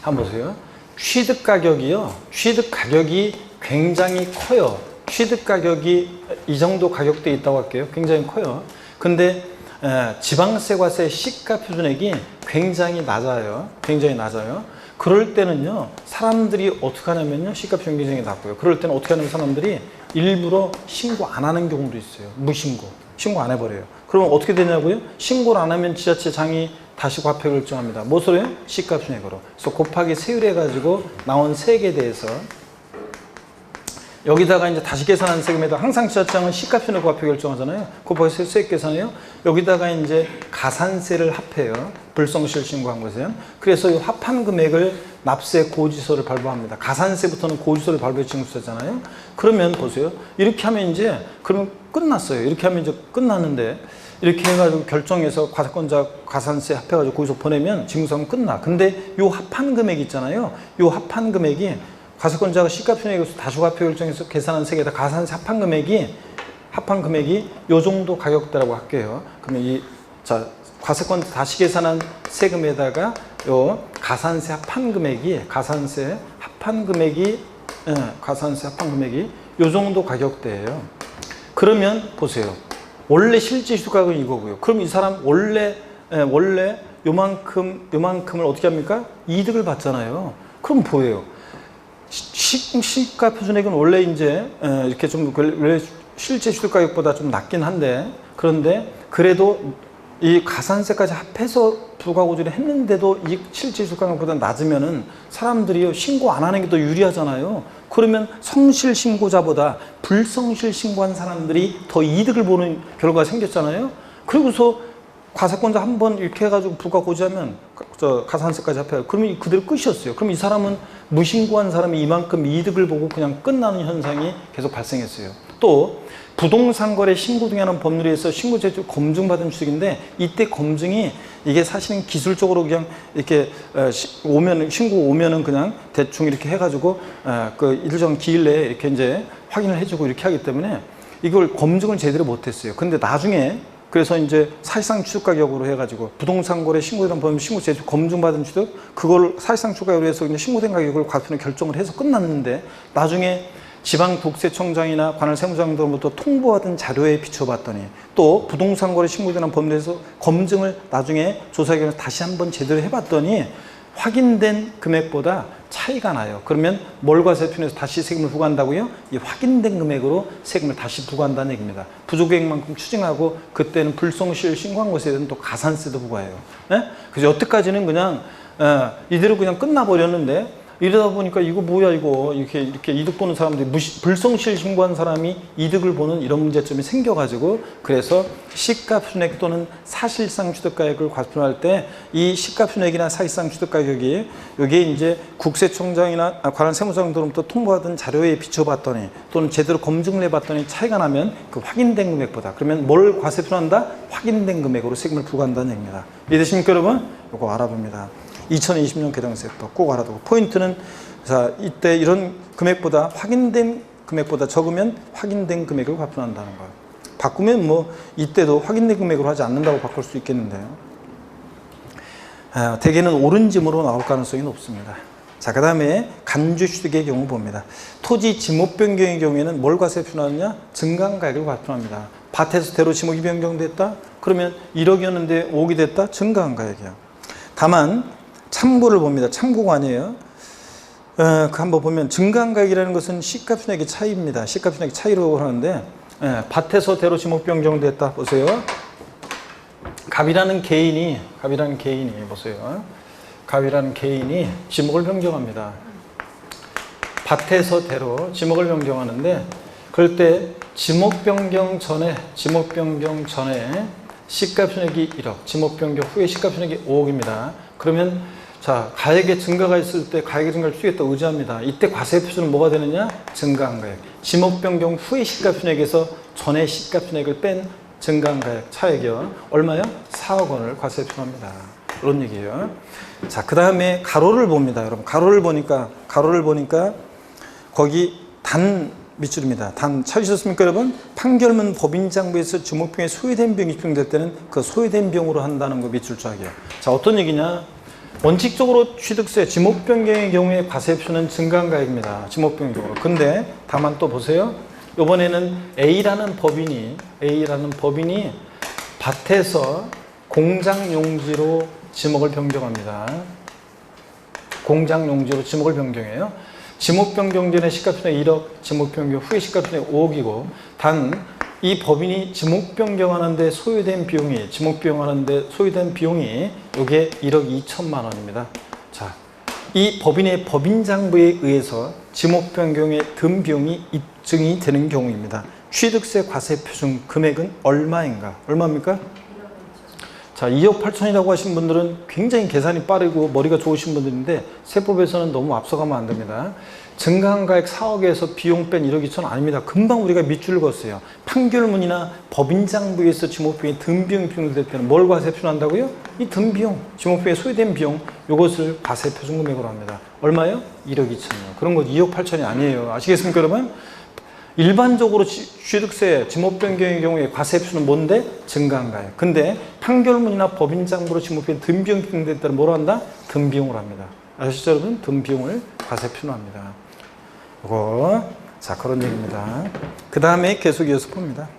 한번 보세요. 취득 가격이 굉장히 커요. 취득 가격이 이 정도 가격대에 있다고 할게요. 굉장히 커요. 근데 지방세 과세 시가 표준액이 굉장히 낮아요. 그럴 때는요, 사람들이 어떻게 하냐면요, 시가 표준액이 굉장히 낮고요. 그럴 때는 어떻게 하냐면 사람들이 일부러 신고 안 하는 경우도 있어요. 무신고. 신고 안 해버려요. 그러면 어떻게 되냐고요? 신고를 안 하면 지자체장이 다시 과표 결정합니다. 무엇으로 해요? 시가 표준액으로. 그래서 곱하기 세율 해가지고 나온 세액에 대해서 여기다가 이제 다시 계산한 세금에다 항상 지자체장은 시가표준액 과표 결정하잖아요. 곱하기 세액 계산해요. 여기다가 이제 가산세를 합해요. 불성실 신고한 것에. 그래서 이 합한 금액을 납세 고지서를 발부합니다. 가산세부터는 고지서를 발부해 징수하잖아요. 그러면 보세요. 이렇게 하면 이제 그러면 끝났어요. 이렇게 하면 이제 끝났는데 이렇게 해가지고 결정해서 과세권자 가산세 합해가지고 고지서 보내면 징수하면 끝나. 근데 이 합한 금액 있잖아요. 이 합한 금액이 과세권자가 시가표준액에서 다주과표 결정해서 계산한 세액에다 가산세 합한 금액이 요 정도 가격대라고 할게요. 그러면 과세권 다시 계산한 세금에다가 요 가산세 합한 금액이 요 정도 가격대예요. 그러면 보세요. 원래 실제 시가격은 이거고요. 그럼 이 사람 원래 요만큼을 어떻게 합니까? 이득을 받잖아요. 그럼 뭐예요? 시가 표준액은 원래 이제 이렇게 좀 원래 실제 취득가격보다 좀 낮긴 한데 그런데 그래도 이 가산세까지 합해서 부가고지를 했는데도 이 실제 취득가격보다 낮으면은 사람들이 신고 안 하는 게 더 유리하잖아요. 그러면 성실 신고자보다 불성실 신고한 사람들이 더 이득을 보는 결과가 생겼잖아요. 그리고서 과세권자 한 번 이렇게 해가지고 부가고지하면 가산세까지 합해요. 그러면 그대로 끝이었어요. 그럼 이 사람은 무신고한 사람이 이만큼 이득을 보고 그냥 끝나는 현상이 계속 발생했어요. 또 부동산 거래 신고 등에 하는 법률에 의해서 신고 제출 검증받은 취득인데 이때 검증이 이게 사실은 기술적으로 그냥 이렇게 신고 오면은 그냥 대충 이렇게 해가지고 그 일정 기일 내에 이렇게 이제 확인을 해주고 이렇게 하기 때문에 이걸 검증을 제대로 못했어요. 근데 나중에 그래서 이제 사실상 취득가격으로 해가지고 부동산 거래 신고된 법률 신고 제출 검증받은 취득 그걸 사실상 취득가격으로 해서 그냥 신고된 가격을 과표는 결정을 해서 끝났는데 나중에 지방국세청장이나 관할 세무장들로부터 통보받은 자료에 비춰봤더니 또 부동산 거래 신고되는 법률에서 검증을 나중에 조사 결과 다시 한번 제대로 해봤더니 확인된 금액보다 차이가 나요. 그러면 뭘 과세표준에서 다시 세금을 부과한다고요? 이 확인된 금액으로 세금을 다시 부과한다는 얘기입니다. 부족액만큼 추징하고 그때는 불성실 신고한 것에 대해서는 또 가산세도 부과해요. 네? 그래서 여태까지는 그냥 이대로 그냥 끝나버렸는데 이러다 보니까 이거 뭐야 이거 이렇게 이득 보는 사람들이 불성실 신고한 사람이 이득을 보는 이런 문제점이 생겨가지고 그래서 시가순액 또는 사실상 취득가액을 과세할 때 이 시가순액이나 사실상 취득가격이 여기에 이제 국세청장이나 관할 세무서장들로부터 통보하던 자료에 비춰봤더니 또는 제대로 검증을 해봤더니 차이가 나면 그 확인된 금액보다 그러면 뭘 과세표한다? 확인된 금액으로 세금을 부과한다는 얘기입니다. 이해되십니까 여러분? 이거 알아봅니다. 2020년 개정세법 꼭 알아두고 포인트는 자 이때 이런 금액보다 확인된 금액보다 적으면 확인된 금액을 과표한다는 거예요. 바꾸면 뭐 이때도 확인된 금액으로 하지 않는다고 바꿀 수 있겠는데요. 대개는 옳은 짐으로 나올 가능성이 높습니다. 자, 그 다음에 간주취득의 경우 봅니다. 토지 지목 변경의 경우에는 뭘 과세표하느냐? 증강가액을 과표합니다. 밭에서 대로 지목이 변경됐다? 그러면 1억이었는데 5억이 됐다? 증강가액이야. 다만 참고를 봅니다. 참고가 아니에요. 한번 보면 증강가액이라는 것은 시가순액의 차이입니다. 시가순액의 차이로 하는데 밭에서 대로 지목 변경됐다. 보세요. 갑이라는 개인이 보세요. 갑이라는 개인이 지목을 변경합니다. 밭에서 대로 지목을 변경하는데 그럴 때 지목 변경 전에 시가순액이 1억, 지목 변경 후에 시가순액이 5억입니다. 그러면 자 가액의 증가가 있을 때 가액의 증가를 수익했다 의지합니다. 이때 과세표준은 뭐가 되느냐? 증가한 가액. 지목 변경 후에 시가순액에서 전에 시가순액을 뺀 증가한 가액 차액이요. 얼마요? 4억 원을 과세표합니다. 그런 얘기예요. 자, 그 다음에 가로를 봅니다. 여러분 가로를 보니까 거기 단 밑줄입니다. 단 찾으셨습니까 여러분? 판결문 법인장부에서 지목비용이 소요된 비용이 집행될 때는 그 소요된 비용으로 한다는 거 밑줄 쫙이에요. 자, 어떤 얘기냐? 원칙적으로 취득세 지목 변경의 경우에 과세표는 증가한 가액입니다. 지목 변경으로. 근데 다만 또 보세요. 이번에는 A라는 법인이 밭에서 공장 용지로 지목을 변경합니다. 공장 용지로 지목을 변경해요. 지목 변경 전에 시가순액 1억, 지목 변경 후에 시가순액 5억이고 단 이 법인이 지목 변경하는데 소요된 비용이 이게 1억 2천만 원입니다. 자, 이 법인의 법인장부에 의해서 지목 변경에 든 비용이 입증이 되는 경우입니다. 취득세 과세표준 금액은 얼마인가? 얼마입니까? 자, 2억 8천이라고 하신 분들은 굉장히 계산이 빠르고 머리가 좋으신 분들인데 세법에서는 너무 앞서가면 안 됩니다. 증가한 가액 4억에서 비용 뺀 1억 2천 아닙니다. 금방 우리가 밑줄을 그었어요. 판결문이나 법인장부에서 지목비용이 든 비용이 표준될 때는 뭘 과세표준한다고요? 이 든 비용, 지목비용에 소요된 비용 이것을 과세표준 금액으로 합니다. 얼마요? 1억 2천이요. 그런 거 2억 8천이 아니에요. 아시겠습니까 여러분? 일반적으로 취득세 지목 변경의 경우에 과세표는 뭔데? 증가한 가액. 근데 판결문이나 법인장부로 지목비용 든 비용이 표준될 때는 뭐로 한다? 든 비용으로 합니다. 아시죠 여러분? 든 비용을 과세표로 합니다. 이거 자 그런 얘기입니다. 그 다음에 계속 이어서 봅니다.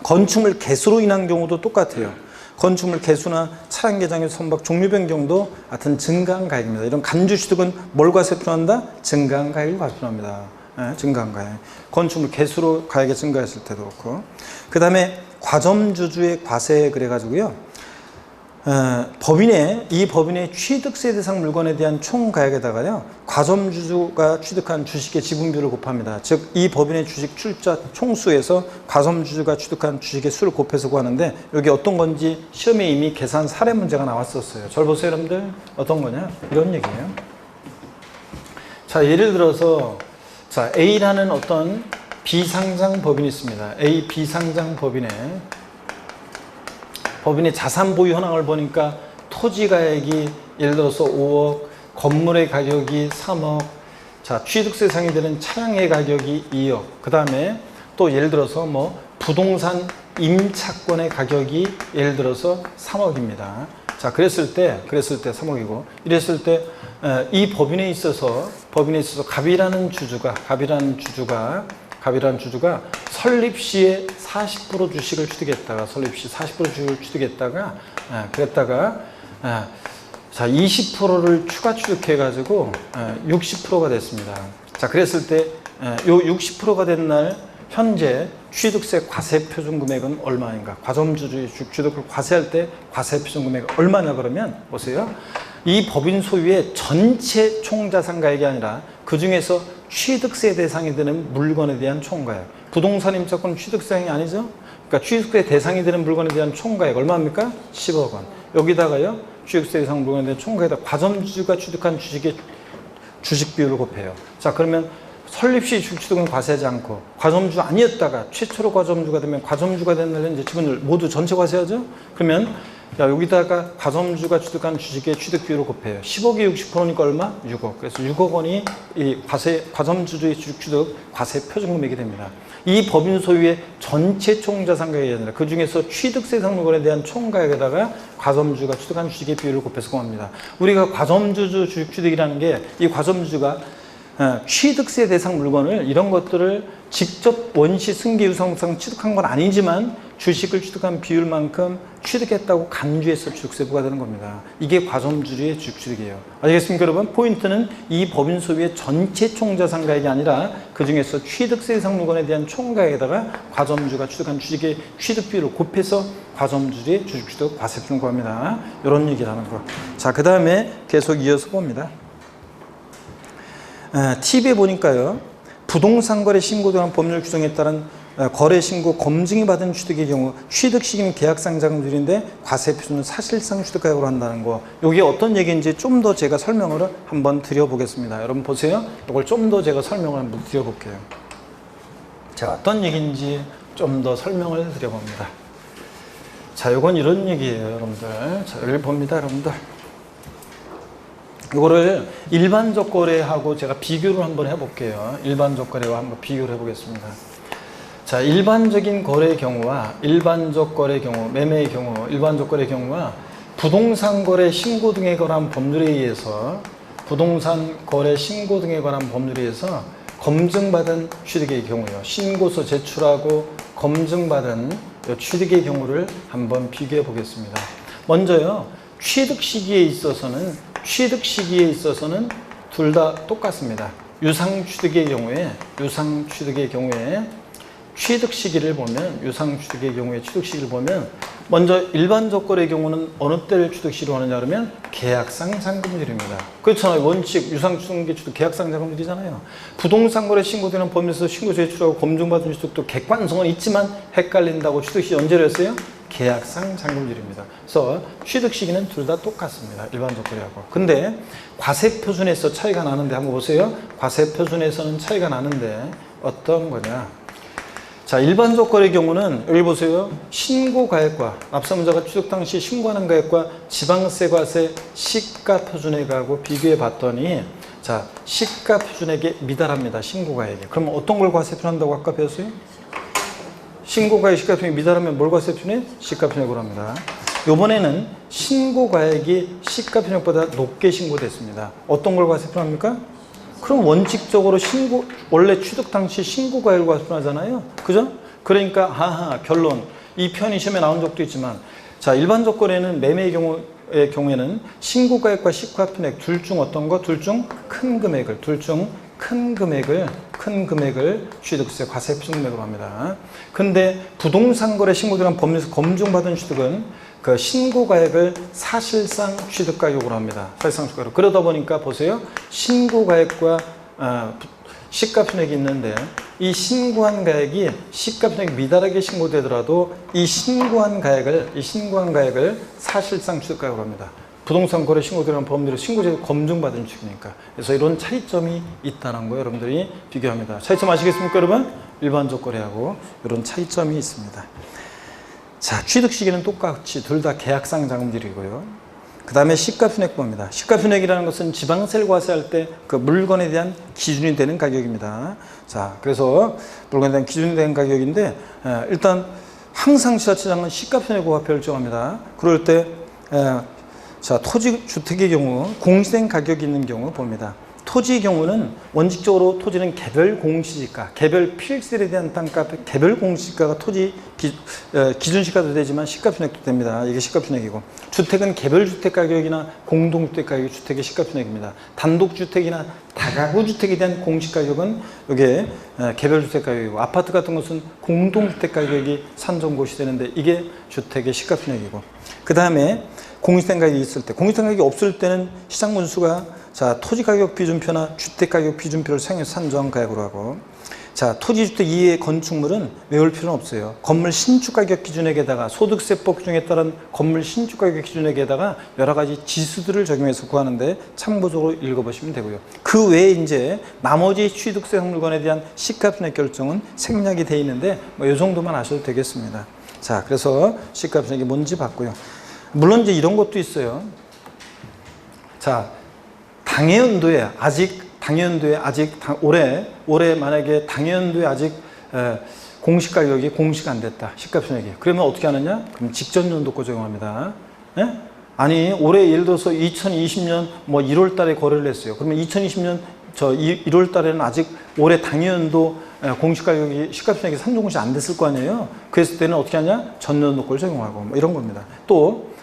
건축물 개수로 인한 경우도 똑같아요. 건축물 개수나 차량 개장의 선박 종류 변경도 하여튼 증가한 가액입니다. 이런 간주취득은 뭘 과세표한다? 증가한 가액을 과세표합니다. 증가한 가액. 건축물 개수로 가액이 증가했을 때도 그렇고. 그 다음에 과점주주의 과세 그래가지고요. 이 법인의 취득세 대상 물건에 대한 총 가액에다가요, 과점주주가 취득한 주식의 지분비율을 곱합니다. 즉, 이 법인의 주식 출자 총수에서 과점주주가 취득한 주식의 수를 곱해서 구하는데, 여기 어떤 건지 시험에 이미 계산 사례 문제가 나왔었어요. 잘 보세요, 여러분들. 어떤 거냐? 이런 얘기예요. 자, 예를 들어서, 자, A라는 어떤 비상장 법인이 있습니다. A 비상장 법인의 자산 보유 현황을 보니까 토지 가액이 예를 들어서 5억, 건물의 가격이 3억, 자, 취득세상이 되는 차량의 가격이 2억, 그 다음에 또 예를 들어서 뭐 부동산 임차권의 가격이 예를 들어서 3억입니다. 자, 그랬을 때 3억이고, 이랬을 때 이 법인에 있어서 갑이라는 주주가 설립 시에 40% 주식을 취득했다가 자, 20%를 추가 취득해 가지고 60%가 됐습니다. 자, 그랬을 때 요 60%가 된 날 현재 취득세 과세 표준 금액은 얼마인가? 과점주주의 취득을 과세할 때 과세 표준 금액은 얼마냐 그러면 보세요. 이 법인 소유의 전체 총자산가액이 아니라 그 중에서 취득세 대상이 되는 물건에 대한 총가액. 부동산 임차권 취득세 대상이 아니죠? 그러니까 취득세 대상이 되는 물건에 대한 총가액 얼마입니까? 10억 원. 여기다가요, 취득세 대상 물건에 대한 총가액에다 과점주주가 취득한 주식의 주식 비율을 곱해요. 자, 그러면 설립 시 주식 취득은 과세하지 않고 과점주 아니었다가 최초로 과점주가 되면 과점주가 된 날에 이제 지분을 모두 전체 과세하죠? 그러면 야, 여기다가 과점주가 취득한 주식의 취득 비율을 곱해요. 10억이 60%니까 얼마? 6억. 그래서 6억 원이 이 과점주주의 주식 취득 과세 표준금액이 됩니다. 이 법인 소유의 전체 총자산가액이 아니라 그 중에서 취득세 상물건에 대한 총가액에다가 과점주가 취득한 주식의 비율을 곱해서 구합니다. 우리가 과점주주 주식 취득이라는 게 이 과점주주가 취득세 대상 물건을 이런 것들을 직접 원시 승계 유상상 취득한 건 아니지만 주식을 취득한 비율만큼 취득했다고 간주해서 취득세 부과되는 겁니다. 이게 과점주주의 주식 취득이에요. 아시겠습니까, 여러분? 포인트는 이 법인 소유의 전체 총자산가액이 아니라 그 중에서 취득세 대상 물건에 대한 총가액에다가 과점주가 취득한 주식의 취득 비율을 곱해서 과점주주의 주식 취득 과세표준 구합니다. 이런 얘기라는 거. 자, 그 다음에 계속 이어서 봅니다. TV에 보니까요, 부동산 거래 신고등한 법률 규정에 따른 거래 신고 검증이 받은 취득의 경우 취득 시기는 계약상 자금들인데 과세 표준은 사실상 취득가액으로 한다는 거. 이게 어떤 얘기인지 좀 더 제가 설명을 한번 드려보겠습니다. 여러분 보세요. 이걸 좀 더 제가 설명을 한번 드려볼게요. 제가 어떤 얘기인지 좀 더 설명을 드려봅니다. 자, 이건 이런 얘기예요, 여러분들. 자, 여기 봅니다, 여러분들. 이거를 일반적 거래하고 제가 비교를 한번 해볼게요. 일반적 거래와 한번 비교를 해보겠습니다. 자, 일반적인 거래의 경우와 일반적 거래의 경우, 매매의 경우, 일반적 거래의 경우와 부동산 거래 신고 등에 관한 법률에 의해서 부동산 거래 신고 등에 관한 법률에 의해서 검증받은 취득의 경우요. 신고서 제출하고 검증받은 취득의 경우를 한번 비교해 보겠습니다. 먼저요, 취득 시기에 있어서는 둘 다 똑같습니다. 유상 취득의 경우에 취득 시기를 보면 먼저 일반적 거래의 경우는 어느 때를 취득 시로 하느냐 그러면 계약상 잔금률입니다. 그렇잖아요. 원칙 유상 취득 계약상 잔금률이잖아요. 부동산 거래 신고되는 법률에서 신고 제출하고 검증받은 취득도 객관성은 있지만 헷갈린다고 취득 시 언제로 했어요? 계약상 잔금률입니다. 그래서 취득 시기는 둘 다 똑같습니다. 일반적 거래하고. 근데 과세 표준에서 차이가 나는데 한번 보세요. 과세 표준에서는 차이가 나는데 어떤 거냐? 자, 일반적 거래의 경우는 여기 보세요. 신고가액과 납세문자가 취득 당시 신고하는 가액과 지방세 과세 시가 표준액하고 비교해 봤더니 자, 시가 표준액에 미달합니다. 신고가액이. 그럼 어떤 걸 과세 표준한다고 아까 배웠어요? 신고가액 시가 표준액이 미달하면 뭘 과세 표준해? 시가 표준액으로 합니다. 이번에는 신고가액이 시가 표준액보다 높게 신고됐습니다. 어떤 걸 과세 표준합니까? 그럼 원칙적으로 원래 취득 당시 신고가액을 과세하잖아요. 그죠? 그러니까, 결론. 이 편이 시험에 나온 적도 있지만, 자, 일반적 거래는 매매의 경우에는 신고가액과 시가표준액 둘 중 어떤 거? 둘 중 큰 금액을 취득세 과세 표준금액으로 합니다. 근데 부동산 거래 신고들은 법률에서 검증받은 취득은 그 신고가액을 사실상 취득가격으로 합니다. 사실상 취득가격. 그러다 보니까 보세요. 신고가액과 시가표준액이 있는데 이 신고한 가액이 시가표준액이 미달하게 신고되더라도 이 신고한 가액을 사실상 취득가격으로 합니다. 부동산 거래 신고되는 법률에 신고제도 검증받은 취득이니까. 그래서 이런 차이점이 있다는 거 여러분들이 비교합니다. 차이점 아시겠습니까, 여러분? 일반적 거래하고 이런 차이점이 있습니다. 자, 취득 시기는 똑같이 둘 다 계약상 자금들이고요. 그 다음에 시가표준액법입니다. 시가표준액이라는 것은 지방세를 과세할 때 그 물건에 대한 기준이 되는 가격입니다. 자, 그래서 물건에 대한 기준이 되는 가격인데 일단 항상 지자체장은 시가표준액 과표를 정합니다. 그럴 때 자, 토지 주택의 경우 공시된 가격이 있는 경우 봅니다. 토지의 경우는 원칙적으로 토지는 개별 공시지가, 개별 필셀에 대한 땅값, 개별 공시지가가 토지 기준시가도 되지만 시가표준액도 됩니다. 이게 시가표준액이고, 주택은 개별 주택 가격이나 공동주택 가격이 주택의 시가표준액입니다. 단독주택이나 다가구 주택에 대한 공시가격은 이게 개별 주택 가격이고, 아파트 같은 것은 공동주택 가격이 산정고시 되는데 이게 주택의 시가표준액이고, 그 다음에 공시된 가격이 있을 때, 공시된 가격이 없을 때는 시장 분수가 자, 토지 가격 비준표나 주택 가격 비준표를 사용해서 산정한 가격으로 하고, 자, 토지주택 이외의 건축물은 외울 필요는 없어요. 건물 신축 가격 기준액에다가 소득세법 규정에 따른 건물 신축 가격 기준액에다가 여러 가지 지수들을 적용해서 구하는데 참고적으로 읽어보시면 되고요. 그 외에 이제 나머지 취득세 물건에 대한 시가순액 결정은 생략이 되어 있는데 뭐 이 정도만 아셔도 되겠습니다. 자, 그래서 시가순액이 뭔지 봤고요. 물론 이제 이런 것도 있어요. 자, 당해연도에 아직 올해 만약에 당해연도에 아직 공시가격이 공시가 안 됐다. 시가순액이. 그러면 어떻게 하느냐? 그럼 직전 연도 거 적용합니다. 예? 아니, 올해 예를 들어서 2020년 뭐 1월 달에 거래를 했어요. 그러면 2020년 1월 달에는 아직 올해 당해연도 공시가격이 시가순액이 산정공시 안 됐을 거 아니에요. 그랬을 때는 어떻게 하냐? 전년도 걸 적용하고 뭐 이런 겁니다. 또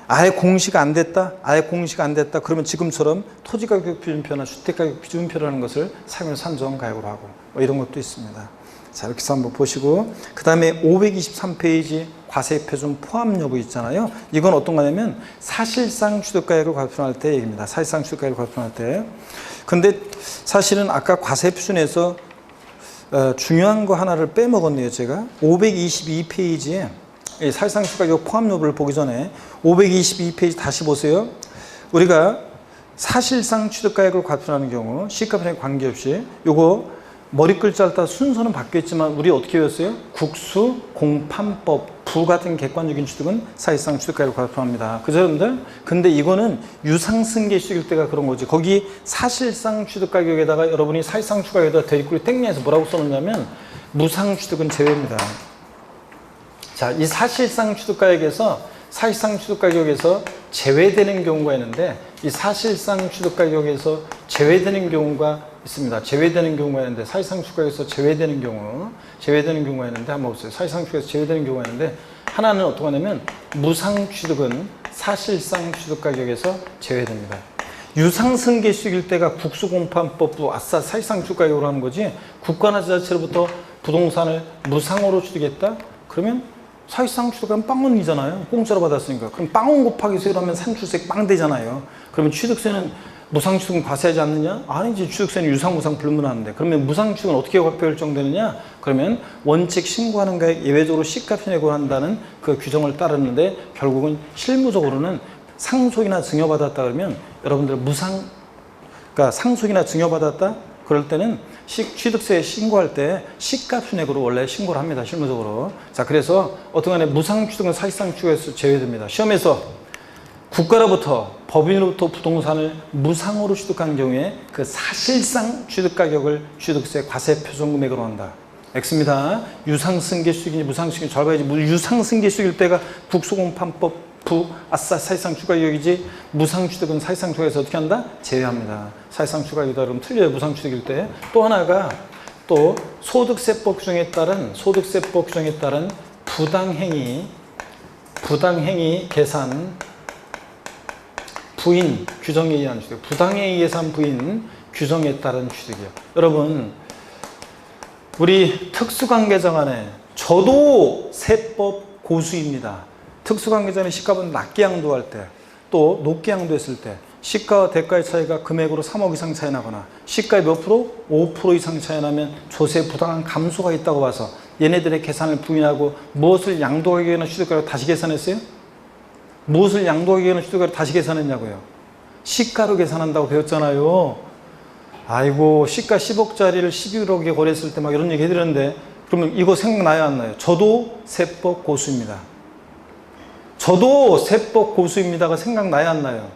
아예 공시가 안 됐다. 그러면 지금처럼 토지가격 비준표나 주택가격 비준표라는 것을 사용해서 산정 가격으로 하고 뭐 이런 것도 있습니다. 자, 이렇게 해서 한번 보시고, 그 다음에 523페이지 과세표준 포함 여부 있잖아요. 이건 어떤 거냐면 사실상 취득가격을 발표할 때 얘기입니다. 사실상 취득가격을 발표할 때. 근데 사실은 아까 과세표준에서 중요한 거 하나를 빼먹었네요. 제가 522페이지에 사실상 취득가격 포함 여부를 보기 전에 522페이지 다시 보세요. 우리가 사실상 취득가격을 과표하는 경우 시가분액 관계없이 요거 머리 글자를 따라 순서는 바뀌었지만 우리 어떻게 배웠어요? 국수, 공판법, 부 같은 객관적인 취득은 사실상 취득가격을 과표합니다. 그죠, 여러분들? 근데 이거는 유상승계 취득일 때가 그런 거지. 거기 사실상 취득가격에다가 여러분이 사실상 취득가격에다가 대입구리 땡내에서 뭐라고 써놓냐면 무상 취득은 제외입니다. 자, 이 사실상 취득가격에서 제외되는 경우가 있는데, 이 사실상 취득가격에서 제외되는 경우가 있습니다. 제외되는 경우가 있는데, 사실상 취득가격에서 제외되는 경우가 있는데, 한번 보세요. 사실상 취득에서 제외되는 경우가 있는데, 하나는 어떻게 하냐면, 무상 취득은 사실상 취득가격에서 제외됩니다. 유상승계 취득일 때가 국수공판법도 아싸 사실상 취득가격으로 하는 거지, 국가나 지자체로부터 부동산을 무상으로 취득했다? 그러면 사실상 취득하면 빵원이잖아요. 공짜로 받았으니까. 그럼 빵원 곱하기 세로 하면 산출세 빵 되잖아요. 그러면 취득세는 무상 취득은 과세하지 않느냐? 아니지. 취득세는 유상, 무상 불문하는데. 그러면 무상 취득은 어떻게 과표 결정되느냐? 그러면 원칙 신고하는 가액 예외적으로 시가편액을 한다는 그 규정을 따르는데, 결국은 실무적으로는 상속이나 증여받았다 그러면 여러분들 그러니까 상속이나 증여받았다? 그럴 때는 취득세 신고할 때 시가순액으로 원래 신고를 합니다. 실무적으로. 자, 그래서 어떤간에 무상 취득은 사실상 취득에서 제외됩니다. 시험에서 국가로부터 법인으로부터 부동산을 무상으로 취득한 경우에 그 사실상 취득가격을 취득세 과세 표준금액으로 한다. X입니다. 유상승계 취득인지 무상승계 잘 봐야지. 유상승계 취득일 때가 국수공판법 아싸 사실상 취득가격이지, 무상 취득은 사실상 취득에서 어떻게 한다? 제외합니다. 사실상 취득가격이다 그러면 틀려요. 무상 취득일 때. 또 하나가 또 소득세법 규정에 따른 부당행위 계산 부인 규정에 의한 취득, 부당행위 계산 부인 규정에 따른 취득이요. 여러분, 우리 특수관계자간에 저도 세법 고수입니다. 특수관계자는 시가보다 낮게 양도할 때, 또 높게 양도했을 때 시가와 대가의 차이가 금액으로 3억 이상 차이 나거나 시가의 몇 프로? 5% 이상 차이 나면 조세 부당한 감소가 있다고 봐서 얘네들의 계산을 부인하고 무엇을 양도하기 위한 취득가를 다시 계산했어요? 무엇을 양도하기 위한 취득가를 다시 계산했냐고요? 시가로 계산한다고 배웠잖아요. 아이고, 시가 10억짜리를 11억에 거래했을 때 막 이런 얘기 해드렸는데, 그러면 이거 생각나요, 안 나요? 저도 세법 고수입니다. 저도 세법 고수입니다가 생각나야 안 나요?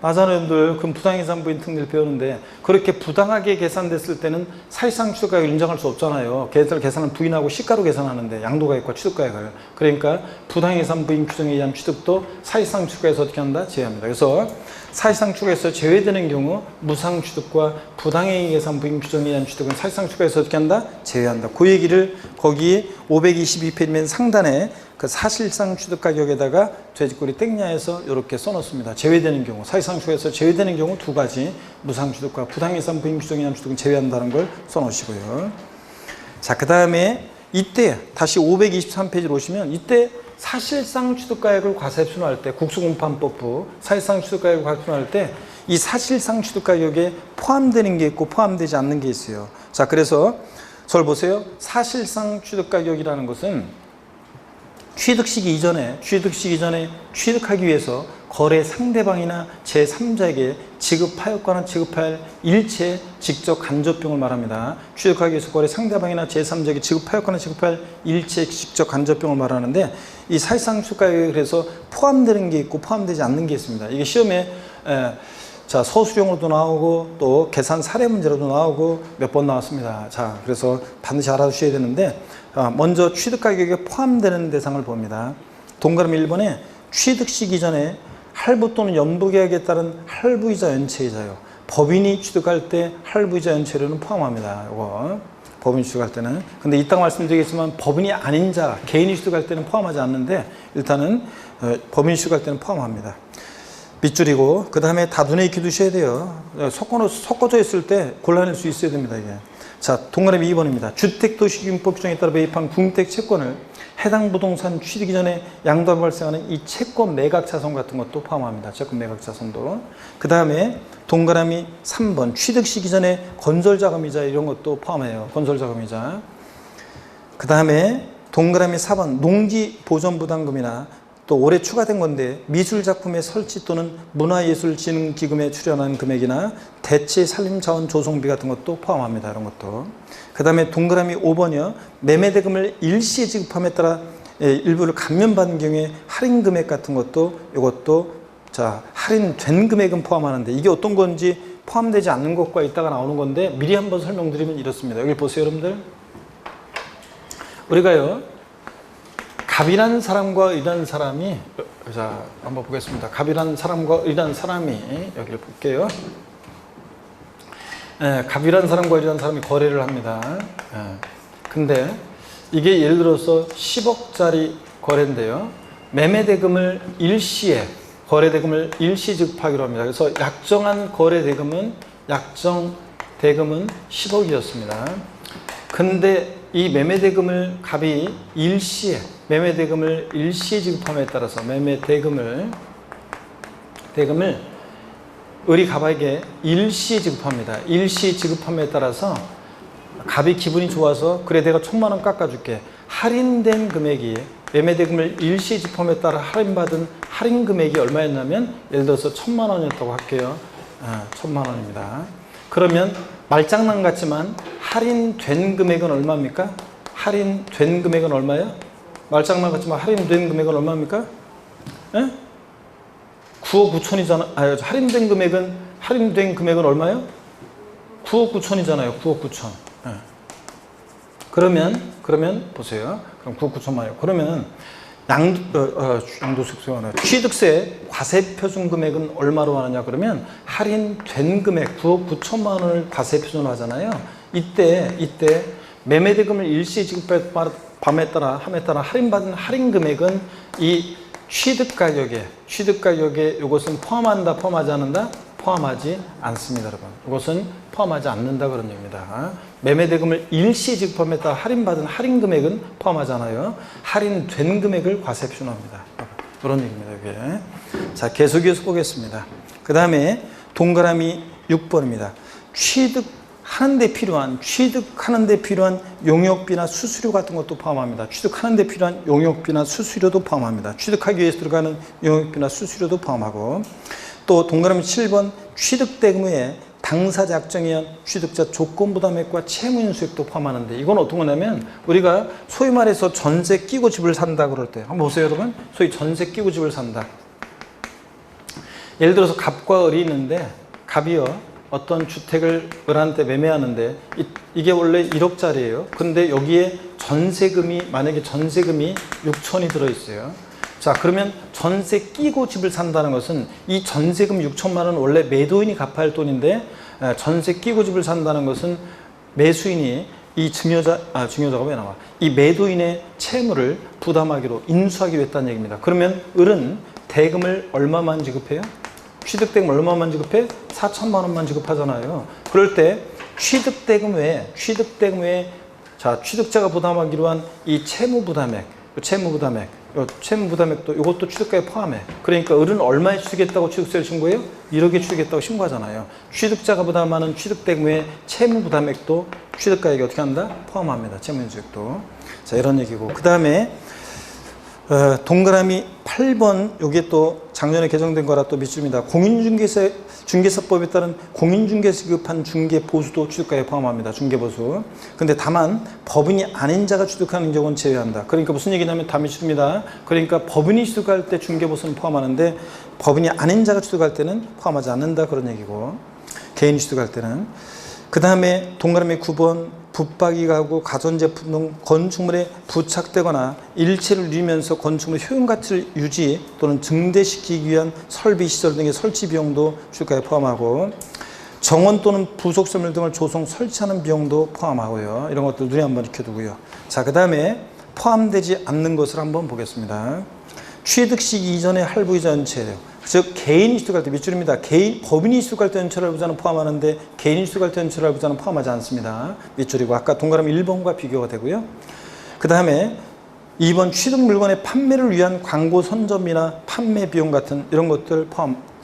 나잖아요, 여러분들. 그럼 부당계산부인 특례를 배우는데, 그렇게 부당하게 계산됐을 때는 사실상 취득가액을 인정할 수 없잖아요. 계산을 부인하고 시가로 계산하는데, 양도가액과 취득가액을. 그러니까 부당계산부인 규정에 의한 취득도 사실상 취득가액에서 어떻게 한다? 제외합니다. 그래서 사실상 취득에서 제외되는 경우 무상 취득과 부당행위 계산 부인 규정에 의한 취득은 사실상 취득에서 어떻게 한다? 제외한다. 그 얘기를 거기 522페이지 상단에 그 사실상 취득 가격에다가 돼지꼬리 땡냐에서 이렇게 써놓습니다. 제외되는 경우, 사실상 취득에서 제외되는 경우 두 가지, 무상 취득과 부당계산 부인 규정에 의한 취득은 제외한다는 걸 써놓으시고요. 자, 그 다음에 이때 다시 523페이지로 오시면, 이때 사실상 취득가액을 과세표준화할 때 국수공판법부 사실상 취득가액을 과세표준화할 때 이 사실상 취득가격에 포함되는 게 있고 포함되지 않는 게 있어요. 자, 그래서 저를 보세요. 사실상 취득가격이라는 것은 취득 시기 이전에 취득하기 위해서 거래 상대방이나 제3자에게 지급하였거나 지급할 일체 직접 간접 비용을 말합니다. 취득하기 위해서 거래 상대방이나 제3자에게 지급하였거나 지급할 일체 직접 간접 비용을 말하는데 이 사실상 취득가격에 그래서 포함되는 게 있고 포함되지 않는 게 있습니다. 이게 시험에 자, 서술형으로도 나오고 또 계산 사례 문제로도 나오고 몇 번 나왔습니다. 자, 그래서 반드시 알아두셔야 되는데 먼저 취득가격에 포함되는 대상을 봅니다. 동그라미 1번에 취득 시기 전에 할부 또는 연부계약에 따른 할부이자 연체이자요. 법인이 취득할 때 할부이자 연체료는 포함합니다. 이거 법인이 취득할 때는. 근데 이따가 말씀드리겠지만 법인이 아닌 자, 개인이 취득할 때는 포함하지 않는데 일단은 법인이 취득할 때는 포함합니다. 밑줄이고 그 다음에 다 눈에 익혀 두셔야 돼요. 섞어져 있을 때 곤란할 수 있어야 됩니다. 이게. 자, 동그라미 2번입니다. 주택도시기준법 규정에 따라 매입한 궁택 채권을 해당 부동산 취득 이전에 양도하면 발생하는 이 채권 매각 자손 같은 것도 포함합니다. 채권 매각 자손도. 그 다음에 동그라미 3번 취득 시기 전에 건설자금이자 이런 것도 포함해요. 건설자금이자. 그 다음에 동그라미 4번 농지보전부담금이나 또 올해 추가된 건데 미술작품의 설치 또는 문화예술진흥기금에 출연한 금액이나 대체 산림자원 조성비 같은 것도 포함합니다. 이런 것도. 그 다음에 동그라미 5번이요. 매매대금을 일시에 지급함에 따라 일부를 감면받은 경우에 할인금액 같은 것도 이것도 자 할인된 금액은 포함하는데 이게 어떤 건지 포함되지 않는 것과 이따가 나오는 건데 미리 한번 설명드리면 이렇습니다. 여기 보세요 여러분들. 우리가요. 갑이라는 사람과 을이라는 사람이 자 한번 보겠습니다. 갑이라는 사람과 을이라는 사람이 여기를 볼게요. 갑이라는 사람과 을이라는 사람이 거래를 합니다. 근데 이게 예를 들어서 10억짜리 거래인데요. 매매대금을 일시에 거래대금을 일시 지급하기로 합니다. 그래서 약정한 거래대금은 10억이었습니다. 근데 이 매매대금을 갑이 매매대금을 일시에 지급함에 따라서 매매대금을 을이 갑에게 일시에 지급합니다. 일시 지급함에 따라서 갑이 기분이 좋아서 그래 내가 1,000만 원 깎아줄게. 할인된 금액이 매매대금을 일시에 지급함에 따라 할인받은 할인 금액이 얼마였냐면 예를 들어서 1,000만 원이었다고 할게요. 1,000만 원입니다. 그러면 말장난 같지만 할인된 금액은 얼마입니까? 할인된 금액은 얼마예요? 말장난 같지만 할인된 금액은 얼마입니까? 9억 9천이잖아. 할인된 금액은 얼마예요? 9억 9천이잖아요. 9억 9천. 그러면 보세요. 그럼 9억 9천만이요. 그러면 취득세 과세표준 금액은 얼마로 하느냐 그러면 할인된 금액 9억 9천만 원을 과세표준을 하잖아요. 이때 매매대금을 일시 지급함에 따라 할인받은 할인 금액은 이 취득가격에 이것은 포함한다 포함하지 않는다? 포함하지 않습니다. 여러분. 이것은 포함하지 않는다 그런 얘기입니다. 매매대금을 일시 지급함에 따라 할인받은 할인 금액은 포함하잖아요. 할인된 금액을 과세표준합니다. 그런 얘기입니다. 이게. 자, 계속해서 보겠습니다. 그 다음에 동그라미 6번입니다. 취득하는 데 필요한 용역비나 수수료 같은 것도 포함합니다. 취득하는 데 필요한 용역비나 수수료도 포함합니다. 취득하기 위해서 들어가는 용역비나 수수료도 포함하고 또 동그라미 7번 취득대금 외에 당사자 약정에 의한 취득자 조건부담액과 채무인수액도 포함하는데 이건 어떤 거냐면 우리가 소위 말해서 전세 끼고 집을 산다 그럴 때 한번 보세요 여러분. 소위 전세 끼고 집을 산다. 예를 들어서 갑과 을이 있는데 갑이요 어떤 주택을 을한테 매매하는데 이게 원래 1억짜리예요. 근데 여기에 만약에 전세금이 6천이 들어있어요. 자 그러면 전세 끼고 집을 산다는 것은 이 전세금 6천만 원 원래 매도인이 갚아야 할 돈인데 전세 끼고 집을 산다는 것은 매수인이 이 증여자가 왜 나와? 이 매도인의 채무를 부담하기로 인수하기로 했다는 얘기입니다. 그러면 을은 대금을 얼마만 지급해요? 취득대금 얼마만 지급해? 4천만 원만 지급하잖아요. 그럴 때 취득대금 외에 자 취득자가 부담하기로 한 이 채무 부담액 채무부담액, 요 채무부담액도 이것도 취득가에 포함해. 그러니까 을은 얼마에 취득했다고 취득세를 신고해요? 1억에 취득했다고 신고하잖아요. 취득자가 부담하는 취득대금의 채무부담액도 취득가액에 어떻게 한다? 포함합니다. 채무인수액도. 자, 이런 얘기고. 그 다음에 동그라미 8번, 요게 또 작년에 개정된 거라 또 밑줄입니다. 공인중개사법에 따른 공인중개사 지급한 중개보수도 취득가에 포함합니다. 중개보수. 근데 다만 법인이 아닌 자가 취득하는 경우는 제외한다. 그러니까 무슨 얘기냐면 다 밑줄입니다. 그러니까 법인이 취득할 때 중개보수는 포함하는데 법인이 아닌 자가 취득할 때는 포함하지 않는다. 그런 얘기고. 개인이 취득할 때는. 그 다음에 동그라미 9번 붙박이 가구, 가전제품 등 건축물에 부착되거나 일체를 누리면서 건축물의 효용가치를 유지 또는 증대시키기 위한 설비, 시설 등의 설치 비용도 취득가에 포함하고 정원 또는 부속설물 등을 조성, 설치하는 비용도 포함하고요. 이런 것들 눈에 한번 익혀두고요. 자, 그 다음에 포함되지 않는 것을 한번 보겠습니다. 취득식 이전의 할부이자 연체료. 즉 개인이 취득할 때 밑줄입니다. 법인이 취득할 때 연체를 할부자는 포함하는데 개인이 취득할 때 연체를 할부자는 포함하지 않습니다. 밑줄이고 아까 동그라미 1번과 비교가 되고요. 그 다음에 2번 취득 물건의 판매를 위한 광고 선점이나 판매 비용 같은 이런 것들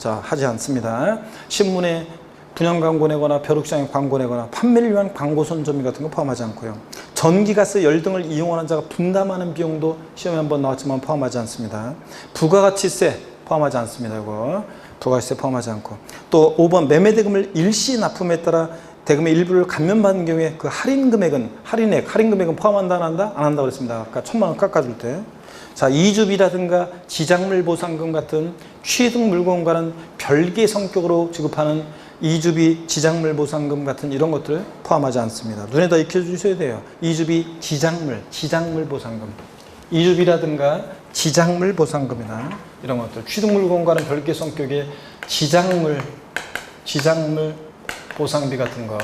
하지 않습니다. 신문에 분양 광고 내거나 벼룩시장에 광고 내거나 판매를 위한 광고 선점이 같은 거 포함하지 않고요. 전기가스, 열 등을 이용하는 자가 분담하는 비용도 시험에 한번 나왔지만 포함하지 않습니다. 부가가치세 포함하지 않습니다. 이거 부가가치세 포함하지 않고 또 5번 매매대금을 일시 납품에 따라 대금의 일부를 감면받는 경우에 그 할인 금액은 포함한다 안 한다? 안 한다고 그랬습니다. 아까 1,000만 원 깎아줄 때. 자, 이주비라든가 지작물 보상금 같은 취득 물건과는 별개의 성격으로 지급하는 이주비, 지작물 보상금 같은 이런 것들 포함하지 않습니다. 눈에다 익혀주셔야 돼요. 이주비, 지작물 보상금. 이주비라든가 지작물 보상금이나 이런 것들. 취득 물건과는 별개 성격의 지작물 보상비 같은 거.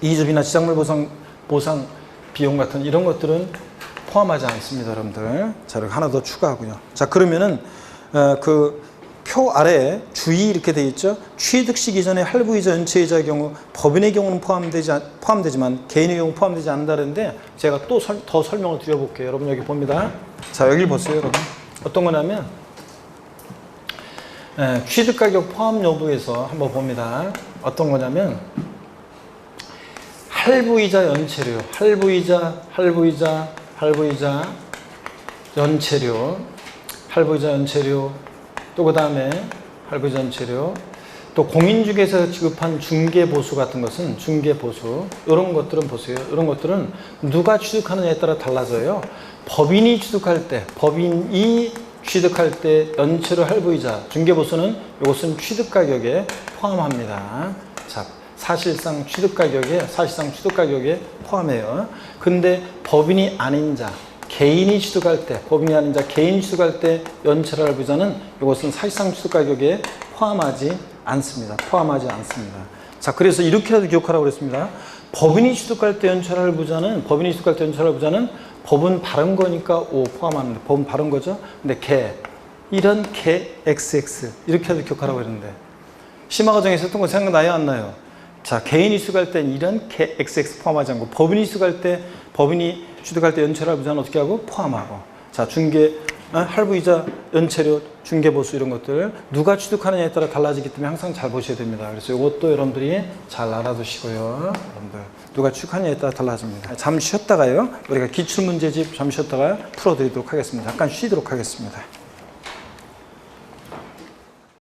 이주비나 지작물 보상 비용 같은 이런 것들은 포함하지 않습니다, 여러분들. 자, 이렇게 하나 더 추가하고요. 자, 그러면은 그 표 아래에 주의 이렇게 되어 있죠. 취득식 이전에 할부이자 연체이자의 경우 법인의 경우는 포함되지만 개인의 경우 포함되지 않는다는데 제가 또 더 설명을 드려볼게요. 여러분 여기 봅니다. 자, 여기 보세요, 여러분. 어떤 거냐면 취득가격 포함 여부에서 한번 봅니다. 어떤 거냐면 할부이자 연체료, 연체료, 또 그 다음에 할부이자 연체료, 또 공인중개사에서 지급한 중개보수 같은 것은 중개보수, 이런 것들은 보세요. 이런 것들은 누가 취득하느냐에 따라 달라져요. 법인이 취득할 때 연체료, 할부이자, 중개보수는 이것은 취득가격에 포함합니다. 자, 사실상 취득가격에 포함해요. 근데 법인이 아닌 자, 개인이 취득할 때 연체료, 할부이자는 이것은 사실상 취득가격에 포함하지 않습니다. 자, 그래서 이렇게라도 기억하라고 그랬습니다. 법인이 취득할 때 연체료, 할부이자는 법은 바른 거니까 O 포함하는데 법은 바른 거죠. 근데 이런 XX 이렇게라도 기억하라고 했는데 심화과정에서 했던 거 생각나요, 안 나요? 자, 개인이 취득할 때 이런 XX 포함하지 않고 법인이 취득할 때 연체료, 할부이자는 어떻게 하고? 포함하고. 자, 할부이자, 연체료, 중개보수 이런 것들 누가 취득하느냐에 따라 달라지기 때문에 항상 잘 보셔야 됩니다. 그래서 이것도 여러분들이 잘 알아두시고요. 여러분들 누가 취득하느냐에 따라 달라집니다. 잠시 쉬었다가요. 우리가 기출문제집 잠시 쉬었다가 풀어드리도록 하겠습니다. 잠깐 쉬도록 하겠습니다.